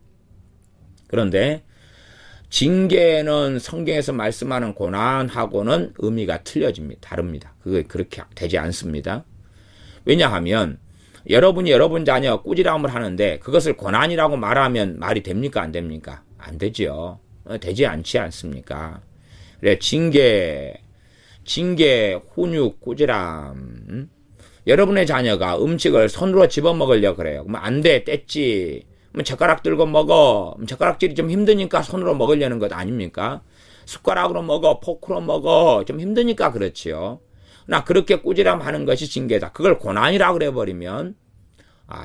그런데 징계는 성경에서 말씀하는 고난하고는 의미가 틀려집니다. 다릅니다. 그게 그렇게 되지 않습니다. 왜냐하면 여러분이 여러분 자녀 꾸지람을 하는데 그것을 고난이라고 말하면 말이 됩니까? 안 됩니까? 안 되죠. 되지 않지 않습니까? 그래 징계, 훈육, 꾸지람. 여러분의 자녀가 음식을 손으로 집어먹으려고 그래요. 그러면 안 돼, 뗐지. 그럼 젓가락 들고 먹어. 젓가락질이 좀 힘드니까 손으로 먹으려는 것 아닙니까? 숟가락으로 먹어, 포크로 먹어. 좀 힘드니까 그렇지요. 나 그렇게 꾸지람하는 것이 징계다. 그걸 고난이라고 그래버리면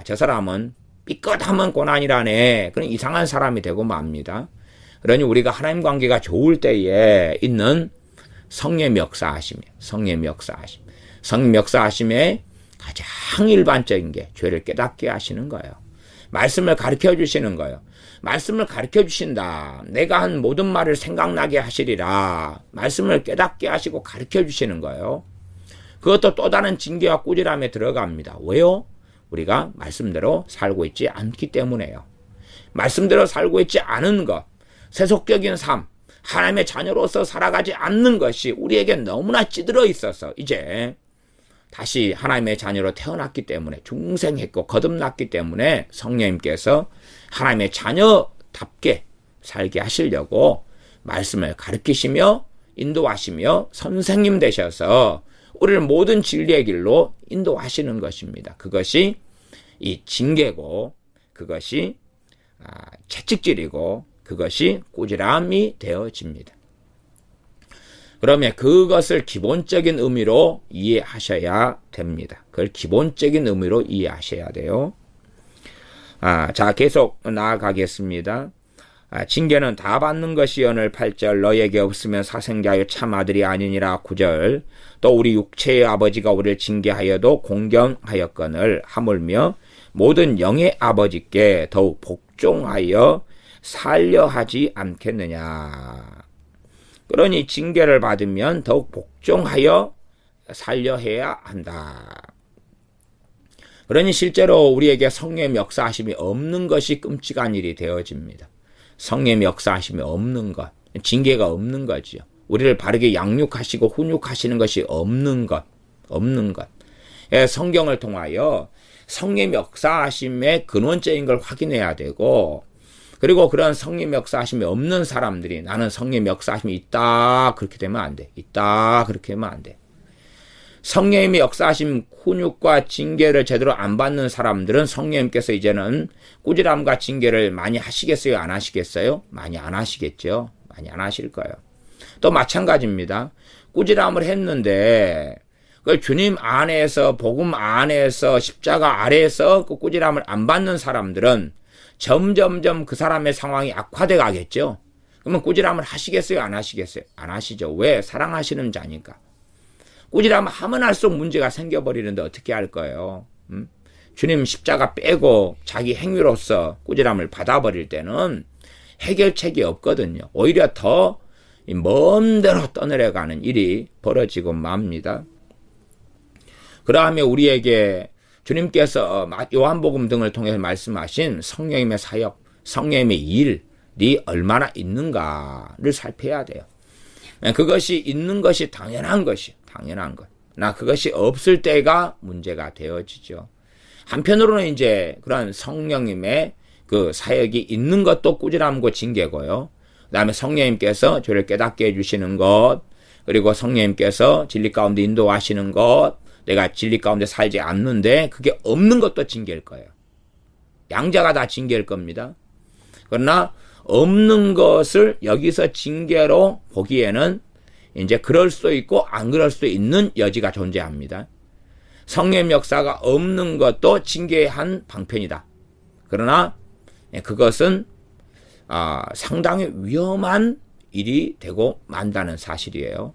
저 사람은 삐끗하면 고난이라네. 그런 이상한 사람이 되고 맙니다. 그러니 우리가 하나님 관계가 좋을 때에 있는 성령 역사하심이에요. 성령 역사하심의 가장 일반적인 게 죄를 깨닫게 하시는 거예요. 말씀을 가르쳐 주시는 거예요. 말씀을 가르쳐 주신다. 내가 한 모든 말을 생각나게 하시리라. 말씀을 깨닫게 하시고 가르쳐 주시는 거예요. 그것도 또 다른 징계와 꾸지람에 들어갑니다. 왜요? 우리가 말씀대로 살고 있지 않기 때문에요. 말씀대로 살고 있지 않은 것, 세속적인 삶, 하나님의 자녀로서 살아가지 않는 것이 우리에게 너무나 찌들어 있어서 이제 다시 하나님의 자녀로 태어났기 때문에 중생했고 거듭났기 때문에 성령님께서 하나님의 자녀답게 살게 하시려고 말씀을 가르치시며 인도하시며 선생님 되셔서 우리를 모든 진리의 길로 인도하시는 것입니다. 그것이 이 징계고 그것이 채찍질이고 그것이 꾸지람이 되어집니다. 그러면 그것을 기본적인 의미로 이해하셔야 됩니다. 그걸 기본적인 의미로 이해하셔야 돼요. 자, 계속 나아가겠습니다. 징계는 다 받는 것이여늘 8절 너에게 없으면 사생자여 참 아들이 아니니라 9절 또 우리 육체의 아버지가 우리를 징계하여도 공경하였거늘 하물며 모든 영의 아버지께 더욱 복종하여 살려 하지 않겠느냐. 그러니 징계를 받으면 더욱 복종하여 살려해야 한다. 그러니 실제로 우리에게 성령의 역사하심이 없는 것이 끔찍한 일이 되어집니다. 성령의 역사하심이 없는 것, 징계가 없는 거지요. 우리를 바르게 양육하시고 훈육하시는 것이 없는 것. 성경을 통하여 성령의 역사하심의 근원적인 걸 확인해야 되고 그리고 그런 성령 역사하심이 없는 사람들이 나는 성령 역사하심이 있다 그렇게 되면 안 돼. 있다 그렇게 하면 안 돼. 성령님의 역사하심 훈육과 징계를 제대로 안 받는 사람들은 성령님께서 이제는 꾸지람과 징계를 많이 하시겠어요? 안 하시겠어요? 많이 안 하시겠죠. 많이 안 하실 거예요. 또 마찬가지입니다. 꾸지람을 했는데 그걸 주님 안에서 복음 안에서 십자가 아래에서 그 꾸지람을 안 받는 사람들은 점점점 그 사람의 상황이 악화돼 가겠죠. 그러면 꾸지람을 하시겠어요? 안 하시겠어요? 안 하시죠. 왜? 사랑하시는 자니까. 꾸지람 하면 할수록 문제가 생겨버리는데 어떻게 할 거예요? 주님 십자가 빼고 자기 행위로서 꾸지람을 받아버릴 때는 해결책이 없거든요. 오히려 더 먼 데로 떠내려가는 일이 벌어지고 맙니다. 그러하면 우리에게 주님께서 요한복음 등을 통해서 말씀하신 성령님의 사역, 성령님의 일이 얼마나 있는가를 살펴야 돼요. 그것이 있는 것이 당연한 것. 나 그것이 없을 때가 문제가 되어지죠. 한편으로는 이제 그런 성령님의 그 사역이 있는 것도 꾸지람고 징계고요. 그 다음에 성령님께서 저를 깨닫게 해주시는 것, 그리고 성령님께서 진리 가운데 인도하시는 것, 내가 진리 가운데 살지 않는데 그게 없는 것도 징계일 거예요. 양자가 다 징계일 겁니다. 그러나 없는 것을 여기서 징계로 보기에는 이제 그럴 수도 있고 안 그럴 수도 있는 여지가 존재합니다. 성령 역사가 없는 것도 징계의 한 방편이다. 그러나 그것은 상당히 위험한 일이 되고 만다는 사실이에요.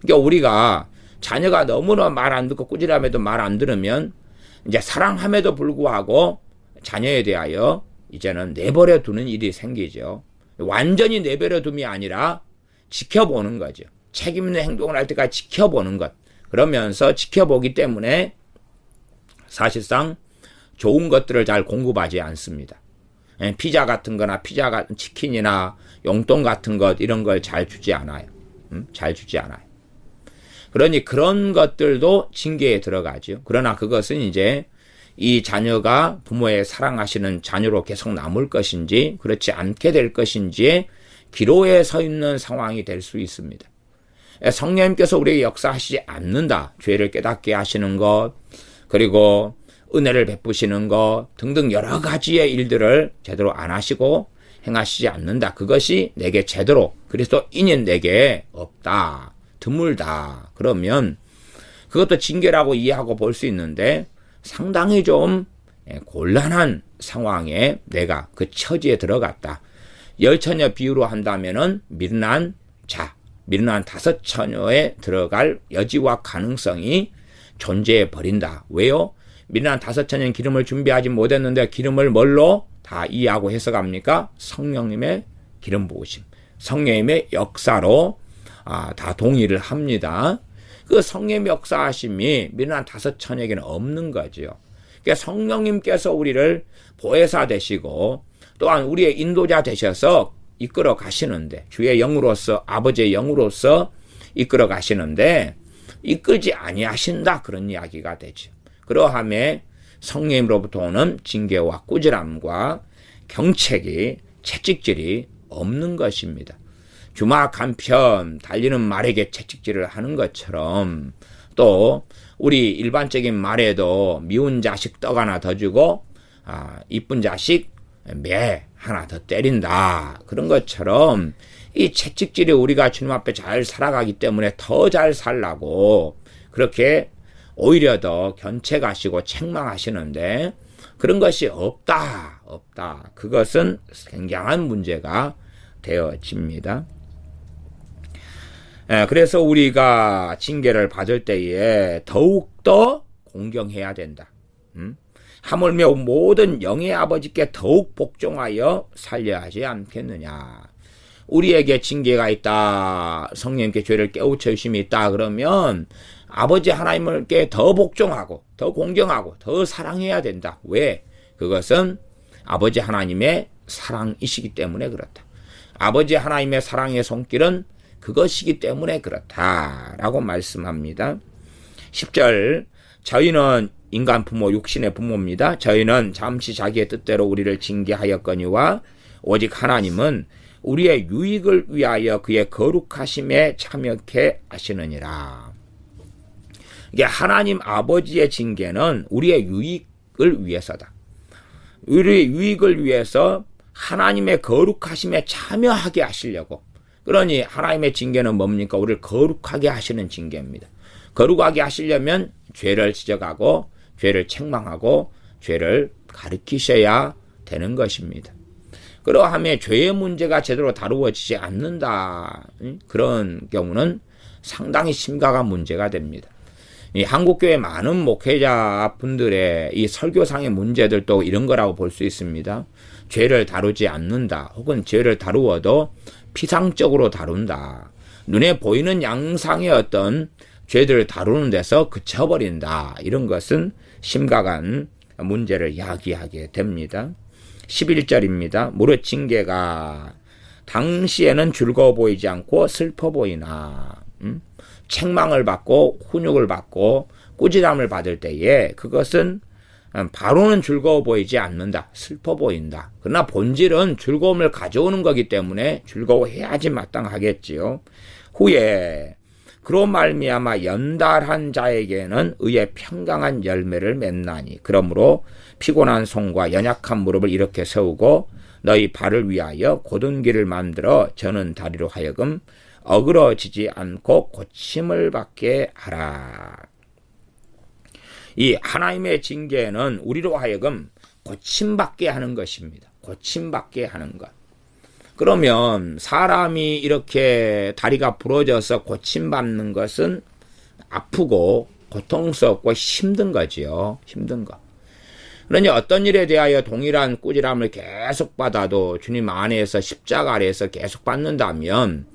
그러니까 우리가 자녀가 너무나 말 안 듣고 꾸지람해도 말 안 들으면 이제 사랑함에도 불구하고 자녀에 대하여 이제는 내버려 두는 일이 생기죠. 완전히 내버려 둠이 아니라 지켜보는 거죠. 책임 있는 행동을 할 때까지 지켜보는 것. 그러면서 지켜보기 때문에 사실상 좋은 것들을 잘 공급하지 않습니다. 피자 같은 거나 치킨이나 용돈 같은 것 이런 걸 잘 주지 않아요. 잘 주지 않아요. 그러니 그런 것들도 징계에 들어가죠. 그러나 그것은 이제 이 자녀가 부모의 사랑하시는 자녀로 계속 남을 것인지 그렇지 않게 될 것인지의 기로에 서 있는 상황이 될 수 있습니다. 성령님께서 우리에게 역사하시지 않는다. 죄를 깨닫게 하시는 것, 그리고 은혜를 베푸시는 것 등등 여러 가지의 일들을 제대로 안 하시고 행하시지 않는다. 그것이 내게 제대로 그리스도인인 내게 없다. 드물다. 그러면 그것도 징계라고 이해하고 볼 수 있는데 상당히 좀 곤란한 상황에 내가 그 처지에 들어갔다. 10처녀 비유로 한다면은 미련한 자, 미련한 5처녀에 들어갈 여지와 가능성이 존재해 버린다. 왜요? 미련한 5처녀는 기름을 준비하지 못했는데 기름을 뭘로 다 이해하고 해석합니까? 성령님의 기름 부으심, 성령님의 역사로 다 동의를 합니다. 그 성령의 역사하심이 미련한 5처녀에게는 없는 거죠. 그러니까 성령님께서 우리를 보혜사 되시고 또한 우리의 인도자 되셔서 이끌어 가시는데, 주의 영으로서, 아버지의 영으로서 이끌어 가시는데 이끌지 아니하신다, 그런 이야기가 되죠. 그러함에 성령님으로부터 오는 징계와 꾸지람과 경책이, 채찍질이 없는 것입니다. 주막 한편 달리는 말에게 채찍질을 하는 것처럼, 또 우리 일반적인 말에도 미운 자식 떡 하나 더 주고 이쁜 자식 매 하나 더 때린다, 그런 것처럼 이 채찍질이 우리가 주님 앞에 잘 살아가기 때문에 더 잘 살라고 그렇게 오히려 더 견책하시고 책망하시는데, 그런 것이 없다. 그것은 굉장한 문제가 되어집니다. 그래서 우리가 징계를 받을 때에 더욱더 공경해야 된다. 하물며 모든 영의 아버지께 더욱 복종하여 살려야 하지 않겠느냐. 우리에게 징계가 있다, 성령님께 죄를 깨우쳐 주심이 있다 그러면 아버지 하나님께 더 복종하고 더 공경하고 더 사랑해야 된다. 왜? 그것은 아버지 하나님의 사랑이시기 때문에 그렇다. 아버지 하나님의 사랑의 손길은 그것이기 때문에 그렇다라고 말씀합니다. 10절, 저희는 인간 부모, 육신의 부모입니다. 저희는 잠시 자기의 뜻대로 우리를 징계하였거니와 오직 하나님은 우리의 유익을 위하여 그의 거룩하심에 참여케 하시느니라. 이게 하나님 아버지의 징계는 우리의 유익을 위해서다. 우리의 유익을 위해서 하나님의 거룩하심에 참여하게 하시려고. 그러니 하나님의 징계는 뭡니까? 우리를 거룩하게 하시는 징계입니다. 거룩하게 하시려면 죄를 지적하고 죄를 책망하고 죄를 가르치셔야 되는 것입니다. 그러함에 죄의 문제가 제대로 다루어지지 않는다, 그런 경우는 상당히 심각한 문제가 됩니다. 이 한국교회 많은 목회자분들의 이 설교상의 문제들도 이런 거라고 볼 수 있습니다. 죄를 다루지 않는다, 혹은 죄를 다루어도 피상적으로 다룬다, 눈에 보이는 양상의 어떤 죄들을 다루는 데서 그쳐버린다, 이런 것은 심각한 문제를 이야기하게 됩니다. 11절입니다. 무릇 징계가 당시에는 즐거워 보이지 않고 슬퍼 보이나, 책망을 받고 훈육을 받고 꾸지람을 받을 때에 그것은 바로는 즐거워 보이지 않는다, 슬퍼 보인다. 그러나 본질은 즐거움을 가져오는 거기 때문에 즐거워해야지 마땅하겠지요. 후에 그로 말미암아 연달한 자에게는 의의 평강한 열매를 맺나니, 그러므로 피곤한 손과 연약한 무릎을 이렇게 세우고 너희 발을 위하여 곧은 길을 만들어 저는 다리로 하여금 어그러지지 않고 고침을 받게 하라. 이 하나님의 징계는 우리로 하여금 고침받게 하는 것입니다. 고침받게 하는 것. 그러면 사람이 이렇게 다리가 부러져서 고침받는 것은 아프고 고통스럽고 힘든 거지요. 힘든 거. 그러니 어떤 일에 대하여 동일한 꾸지람을 계속 받아도 주님 안에서, 십자가 아래에서 계속 받는다면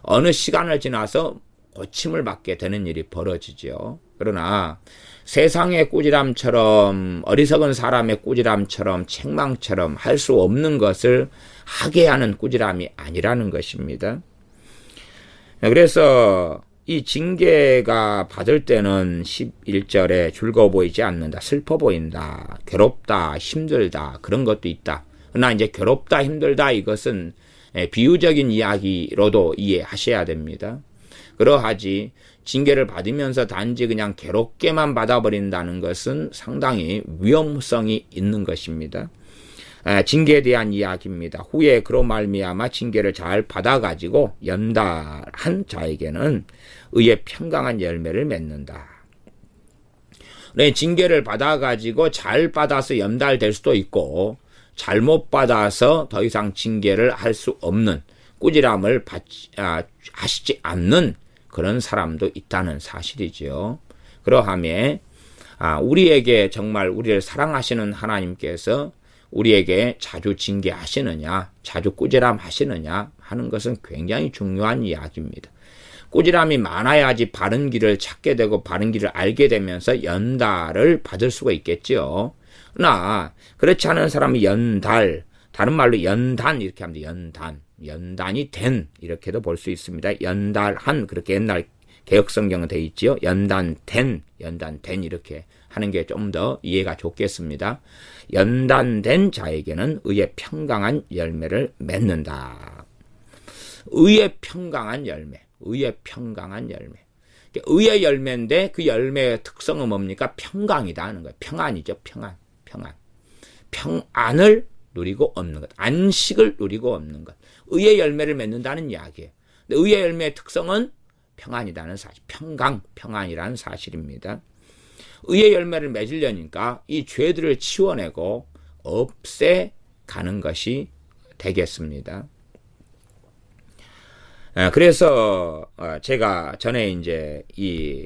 어느 시간을 지나서 고침을 받게 되는 일이 벌어지죠. 그러나 세상의 꾸지람처럼, 어리석은 사람의 꾸지람처럼, 책망처럼 할 수 없는 것을 하게 하는 꾸지람이 아니라는 것입니다. 그래서 이 징계가 받을 때는 11절에 즐거워 보이지 않는다, 슬퍼 보인다, 괴롭다, 힘들다, 그런 것도 있다. 그러나 이제 괴롭다, 힘들다, 이것은 비유적인 이야기로도 이해하셔야 됩니다. 그러하지 징계를 받으면서 단지 그냥 괴롭게만 받아버린다는 것은 상당히 위험성이 있는 것입니다. 징계에 대한 이야기입니다. 후에 그로 말미암아 징계를 잘 받아가지고 연달한 자에게는 의의 평강한 열매를 맺는다. 네, 징계를 받아가지고 잘 받아서 연달될 수도 있고, 잘못 받아서 더 이상 징계를 할 수 없는, 꾸지람을 하시지 않는 그런 사람도 있다는 사실이죠. 그러함에 우리에게 정말 우리를 사랑하시는 하나님께서 우리에게 자주 징계하시느냐, 자주 꾸지람하시느냐 하는 것은 굉장히 중요한 이야기입니다. 꾸지람이 많아야지 바른 길을 찾게 되고 바른 길을 알게 되면서 연달을 받을 수가 있겠지요. 그러나 그렇지 않은 사람이 연달, 다른 말로 연단 이렇게 합니다. 연단이 된 이렇게도 볼 수 있습니다. 연달한 그렇게 옛날 개혁성경은 되어 있지요. 연단된 이렇게 하는 게 좀 더 이해가 좋겠습니다. 연단된 자에게는 의의 평강한 열매를 맺는다. 의의 평강한 열매. 의의 열매인데 그 열매의 특성은 뭡니까? 평강이다 하는 거예요. 평안이죠. 평안. 평안을 누리고 없는 것. 안식을 누리고 없는 것. 의의 열매를 맺는다는 이야기예요. 근데 의의 열매의 특성은 평안이라는 사실. 평안이라는 사실입니다. 의의 열매를 맺으려니까 이 죄들을 치워내고 없애가는 것이 되겠습니다. 그래서 제가 전에 이제 이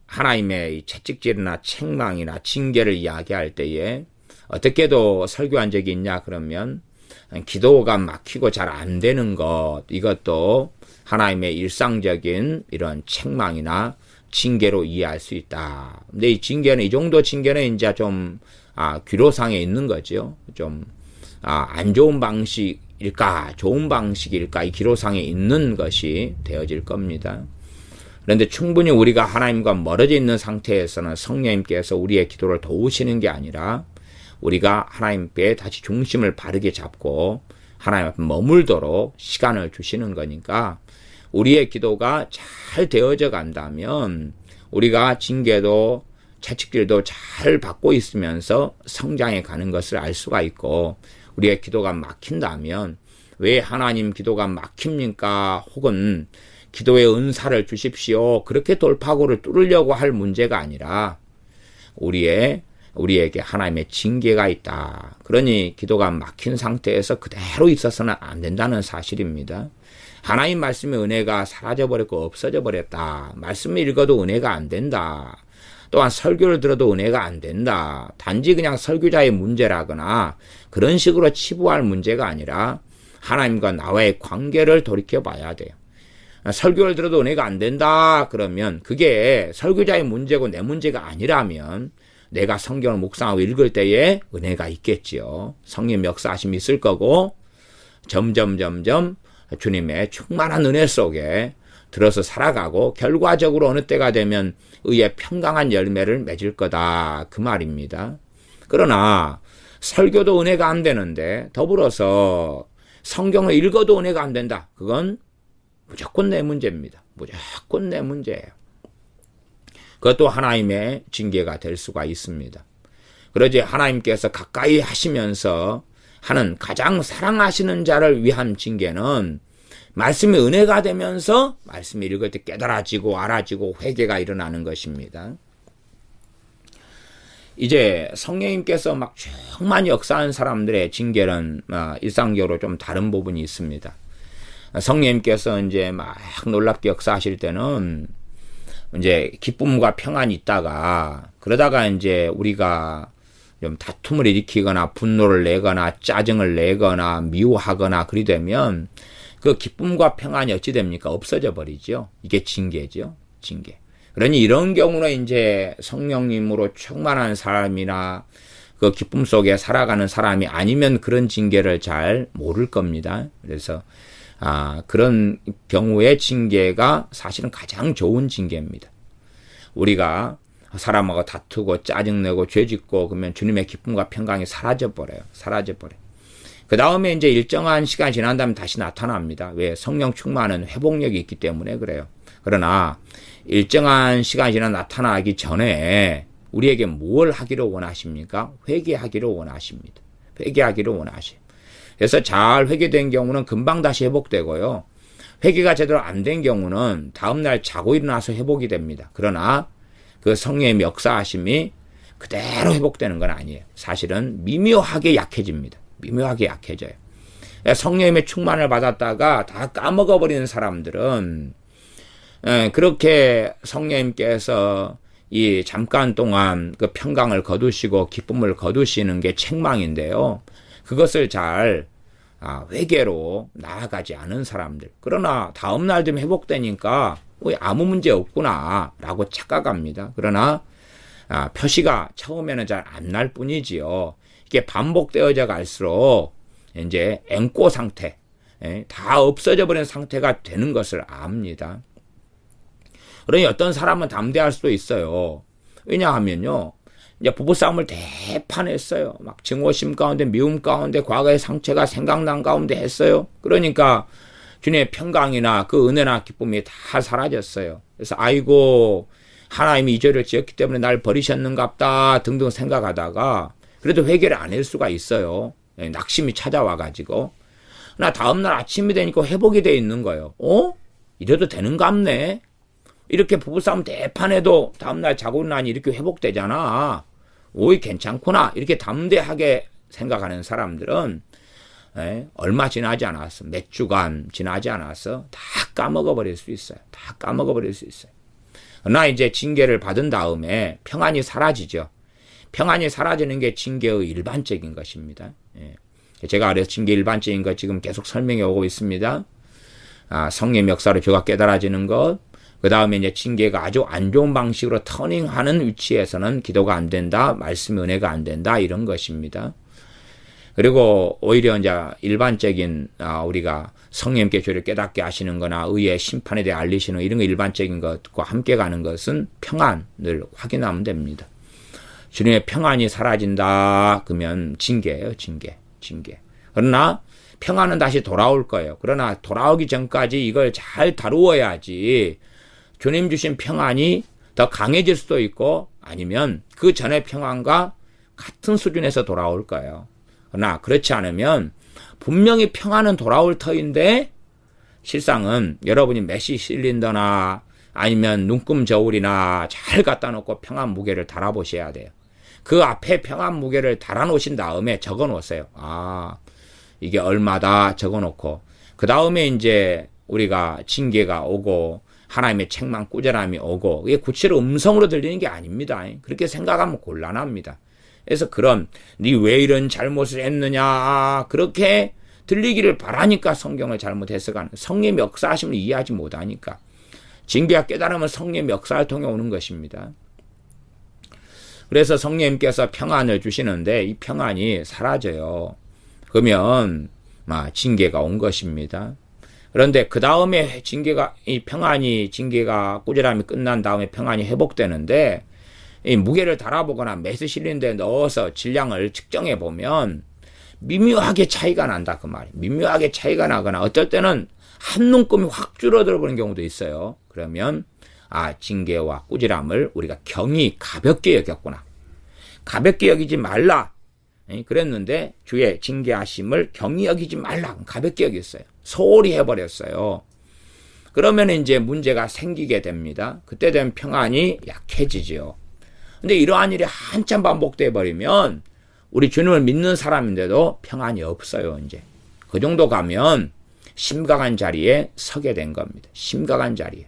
하나님의 채찍질이나 책망이나 징계를 이야기할 때에 어떻게도 설교한 적이 있냐 그러면 기도가 막히고 잘 안 되는 것, 이것도 하나님의 일상적인 이런 책망이나 징계로 이해할 수 있다. 근데 이 징계는, 이 정도 징계는 이제 좀 귀로상에 있는 거죠. 좀 안 좋은 방식일까 좋은 방식일까 이 기로상에 있는 것이 되어질 겁니다. 그런데 충분히 우리가 하나님과 멀어져 있는 상태에서는 성령님께서 우리의 기도를 도우시는 게 아니라 우리가 하나님께 다시 중심을 바르게 잡고 하나님 앞에 머물도록 시간을 주시는 거니까 우리의 기도가 잘 되어져 간다면 우리가 징계도 채찍질도 잘 받고 있으면서 성장해 가는 것을 알 수가 있고, 우리의 기도가 막힌다면 왜 하나님 기도가 막힙니까? 혹은 기도의 은사를 주십시오. 그렇게 돌파구를 뚫으려고 할 문제가 아니라 우리에게 하나님의 징계가 있다. 그러니 기도가 막힌 상태에서 그대로 있어서는 안 된다는 사실입니다. 하나님 말씀의 은혜가 사라져버렸고 없어져 버렸다. 말씀을 읽어도 은혜가 안 된다. 또한 설교를 들어도 은혜가 안 된다. 단지 그냥 설교자의 문제라거나 그런 식으로 치부할 문제가 아니라 하나님과 나와의 관계를 돌이켜 봐야 돼요. 설교를 들어도 은혜가 안 된다 그러면 그게 설교자의 문제고 내 문제가 아니라면 내가 성경을 묵상하고 읽을 때에 은혜가 있겠지요. 성령 역사하심이 있을 거고 점점 주님의 충만한 은혜 속에 들어서 살아가고 결과적으로 어느 때가 되면 의의 평강한 열매를 맺을 거다 그 말입니다. 그러나 설교도 은혜가 안 되는데 더불어서 성경을 읽어도 은혜가 안 된다. 그건 무조건 내 문제입니다. 무조건 내 문제예요. 그것도 하나님의 징계가 될 수가 있습니다. 그러지 하나님께서 가까이 하시면서 하는 가장 사랑하시는 자를 위한 징계는 말씀이 은혜가 되면서 말씀을 읽을 때 깨달아지고 알아지고 회개가 일어나는 것입니다. 이제 성령님께서 막 정말 역사한 사람들의 징계는 일상적으로 좀 다른 부분이 있습니다. 성령님께서 이제 막 놀랍게 역사하실 때는 이제 기쁨과 평안이 있다가 그러다가 이제 우리가 좀 다툼을 일으키거나 분노를 내거나 짜증을 내거나 미워하거나 그리 되면 그 기쁨과 평안이 어찌 됩니까? 없어져 버리죠. 이게 징계죠. 징계. 그러니 이런 경우는 이제 성령님으로 충만한 사람이나 그 기쁨 속에 살아가는 사람이 아니면 그런 징계를 잘 모를 겁니다. 그래서 그런 경우의 징계가 사실은 가장 좋은 징계입니다. 우리가 사람하고 다투고 짜증내고 죄짓고 그러면 주님의 기쁨과 평강이 사라져버려요. 그 다음에 이제 일정한 시간이 지난 다음에 다시 나타납니다. 왜? 성령 충만은 회복력이 있기 때문에 그래요. 그러나 일정한 시간이 지나 나타나기 전에 우리에게 뭘 하기를 원하십니까? 회개하기를 원하십니다. 회개하기를 원하셔요. 그래서 잘 회개된 경우는 금방 다시 회복되고요. 회개가 제대로 안 된 경우는 다음날 자고 일어나서 회복이 됩니다. 그러나 그 성령의 역사하심이 그대로 회복되는 건 아니에요. 사실은 미묘하게 약해집니다. 미묘하게 약해져요. 성령님의 충만을 받았다가 다 까먹어버리는 사람들은 그렇게 성령님께서 이 잠깐 동안 그 평강을 거두시고 기쁨을 거두시는 게 책망인데요. 그것을 잘 회개로 나아가지 않은 사람들. 그러나 다음날 되면 회복되니까 아무 문제 없구나 라고 착각합니다. 그러나 표시가 처음에는 잘 안 날 뿐이지요. 이게 반복되어져 갈수록 이제 앵꼬 상태, 다 없어져 버린 상태가 되는 것을 압니다. 그러니 어떤 사람은 담대할 수도 있어요. 왜냐하면요, 이제 부부싸움을 대판했어요. 막 증오심 가운데, 미움 가운데, 과거의 상처가 생각난 가운데 했어요. 그러니까 주님의 평강이나 그 은혜나 기쁨이 다 사라졌어요. 그래서 아이고, 하나님이 이 죄를 지었기 때문에 날 버리셨는갑다 등등 생각하다가 그래도 회개를 안 할 수가 있어요. 낙심이 찾아와가지고. 나 다음날 아침이 되니까 회복이 돼 있는 거예요. 이래도 되는갑네. 이렇게 부부싸움 대판해도 다음날 자고 나니 이렇게 회복되잖아. 오이 괜찮구나. 이렇게 담대하게 생각하는 사람들은 얼마 지나지 않았어. 몇 주간 지나지 않았어. 다 까먹어버릴 수 있어요. 다 까먹어버릴 수 있어요. 그러나 이제 징계를 받은 다음에 평안이 사라지죠. 평안이 사라지는 게 징계의 일반적인 것입니다. 제가 그래서 징계 일반적인 것 지금 계속 설명해 오고 있습니다. 성령 역사로 죄가 깨달아지는 것, 그 다음에 이제 징계가 아주 안 좋은 방식으로 터닝하는 위치에서는 기도가 안 된다, 말씀의 은혜가 안 된다, 이런 것입니다. 그리고 오히려 이제 일반적인 우리가 성령님께 죄를 깨닫게 하시는 거나 의의 심판에 대해 알리시는 이런 거 일반적인 것과 함께 가는 것은 평안을 확인하면 됩니다. 주님의 평안이 사라진다 그러면 징계예요. 징계. 그러나 평안은 다시 돌아올 거예요. 그러나 돌아오기 전까지 이걸 잘 다루어야지 주님 주신 평안이 더 강해질 수도 있고 아니면 그 전의 평안과 같은 수준에서 돌아올 거예요. 그러나 그렇지 않으면 분명히 평안은 돌아올 터인데 실상은 여러분이 메시 실린더나 아니면 눈금 저울이나 잘 갖다 놓고 평안 무게를 달아보셔야 돼요. 그 앞에 평안 무게를 달아놓으신 다음에 적어놓으세요. 이게 얼마다 적어놓고 그 다음에 이제 우리가 징계가 오고 하나님의 책망 꾸절함이 오고 이게 구체로 음성으로 들리는 게 아닙니다. 그렇게 생각하면 곤란합니다. 그래서 니 왜 이런 잘못을 했느냐 그렇게 들리기를 바라니까 성경을 잘못 해석하는 성령의 역사하심을 이해하지 못하니까 징계와 깨달음은 성령의 역사를 통해 오는 것입니다. 그래서 성령님께서 평안을 주시는데 이 평안이 사라져요. 그러면 징계가 온 것입니다. 그런데 그 다음에 징계가 꾸지람이 끝난 다음에 평안이 회복되는데 이 무게를 달아보거나 매스 실린 데 넣어서 질량을 측정해 보면 미묘하게 차이가 난다 그 말이에요. 미묘하게 차이가 나거나 어떨 때는 한 눈금이 확 줄어들어 버리는 경우도 있어요. 그러면 징계와 꾸지람을 우리가 경히 가볍게 여겼구나. 가볍게 여기지 말라. 그랬는데 주의 징계하심을 경히 여기지 말라. 가볍게 여겼어요. 소홀히 해버렸어요. 그러면 이제 문제가 생기게 됩니다. 그때 되면 평안이 약해지죠. 근데 이러한 일이 한참 반복돼 버리면 우리 주님을 믿는 사람인데도 평안이 없어요. 이제 그 정도 가면 심각한 자리에 서게 된 겁니다. 심각한 자리에.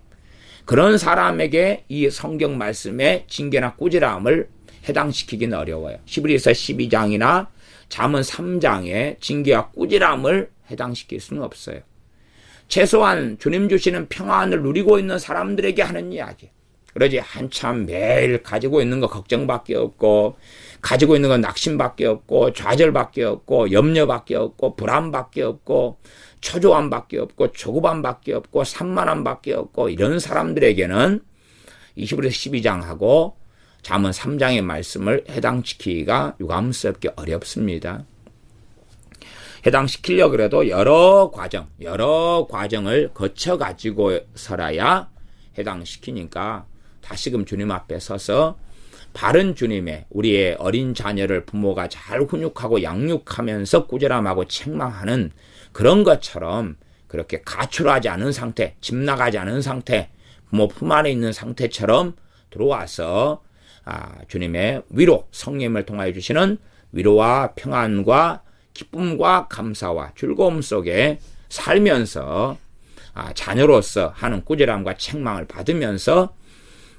그런 사람에게 이 성경 말씀의 징계나 꾸지람을 해당시키기는 어려워요. 히브리서 12장이나 잠언 3장의 징계와 꾸지람을 해당시킬 수는 없어요. 최소한 주님 주시는 평안을 누리고 있는 사람들에게 하는 이야기. 그러지 한참 매일 가지고 있는 거 걱정밖에 없고 가지고 있는 건 낙심밖에 없고 좌절밖에 없고 염려밖에 없고 불안밖에 없고 초조함밖에 없고 조급함밖에 없고 산만함밖에 없고 이런 사람들에게는 이 히브리서 12장하고 잠언 3장의 말씀을 해당시키기가 유감스럽게 어렵습니다. 해당시키려고 해도 여러 과정을 거쳐가지고서라야 해당시키니까 다시금 주님 앞에 서서 바른 주님의 우리의 어린 자녀를 부모가 잘 훈육하고 양육하면서 꾸지람하고 책망하는 그런 것처럼 그렇게 가출하지 않은 상태, 집 나가지 않은 상태, 부모 품 안에 있는 상태처럼 들어와서 주님의 위로, 성령님을 통하여 주시는 위로와 평안과 기쁨과 감사와 즐거움 속에 살면서 자녀로서 하는 꾸지람과 책망을 받으면서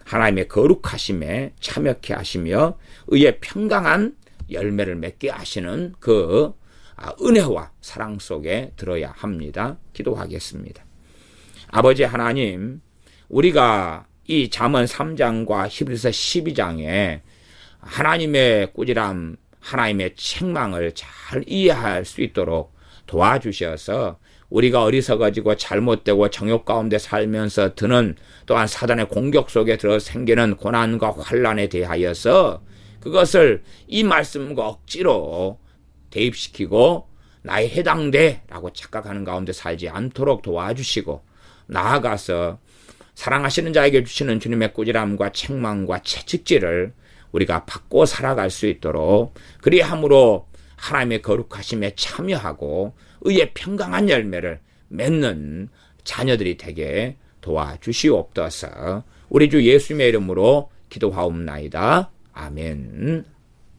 하나님의 거룩하심에 참여케 하시며 의의 평강한 열매를 맺게 하시는 그 은혜와 사랑 속에 들어야 합니다. 기도하겠습니다. 아버지 하나님, 우리가 이 잠언 3장과 히브리서 12장에 하나님의 꾸지람, 하나님의 책망을 잘 이해할 수 있도록 도와주셔서 우리가 어리석어지고 잘못되고 정욕 가운데 살면서 드는 또한 사단의 공격 속에 들어 생기는 고난과 환난에 대하여서 그것을 이 말씀과 억지로 대입시키고 나에 해당돼라고 착각하는 가운데 살지 않도록 도와주시고 나아가서 사랑하시는 자에게 주시는 주님의 꾸지람과 책망과 채찍질을 우리가 받고 살아갈 수 있도록 그리함으로 하나님의 거룩하심에 참여하고 의의 평강한 열매를 맺는 자녀들이 되게 도와주시옵소서. 우리 주 예수님의 이름으로 기도하옵나이다. 아멘.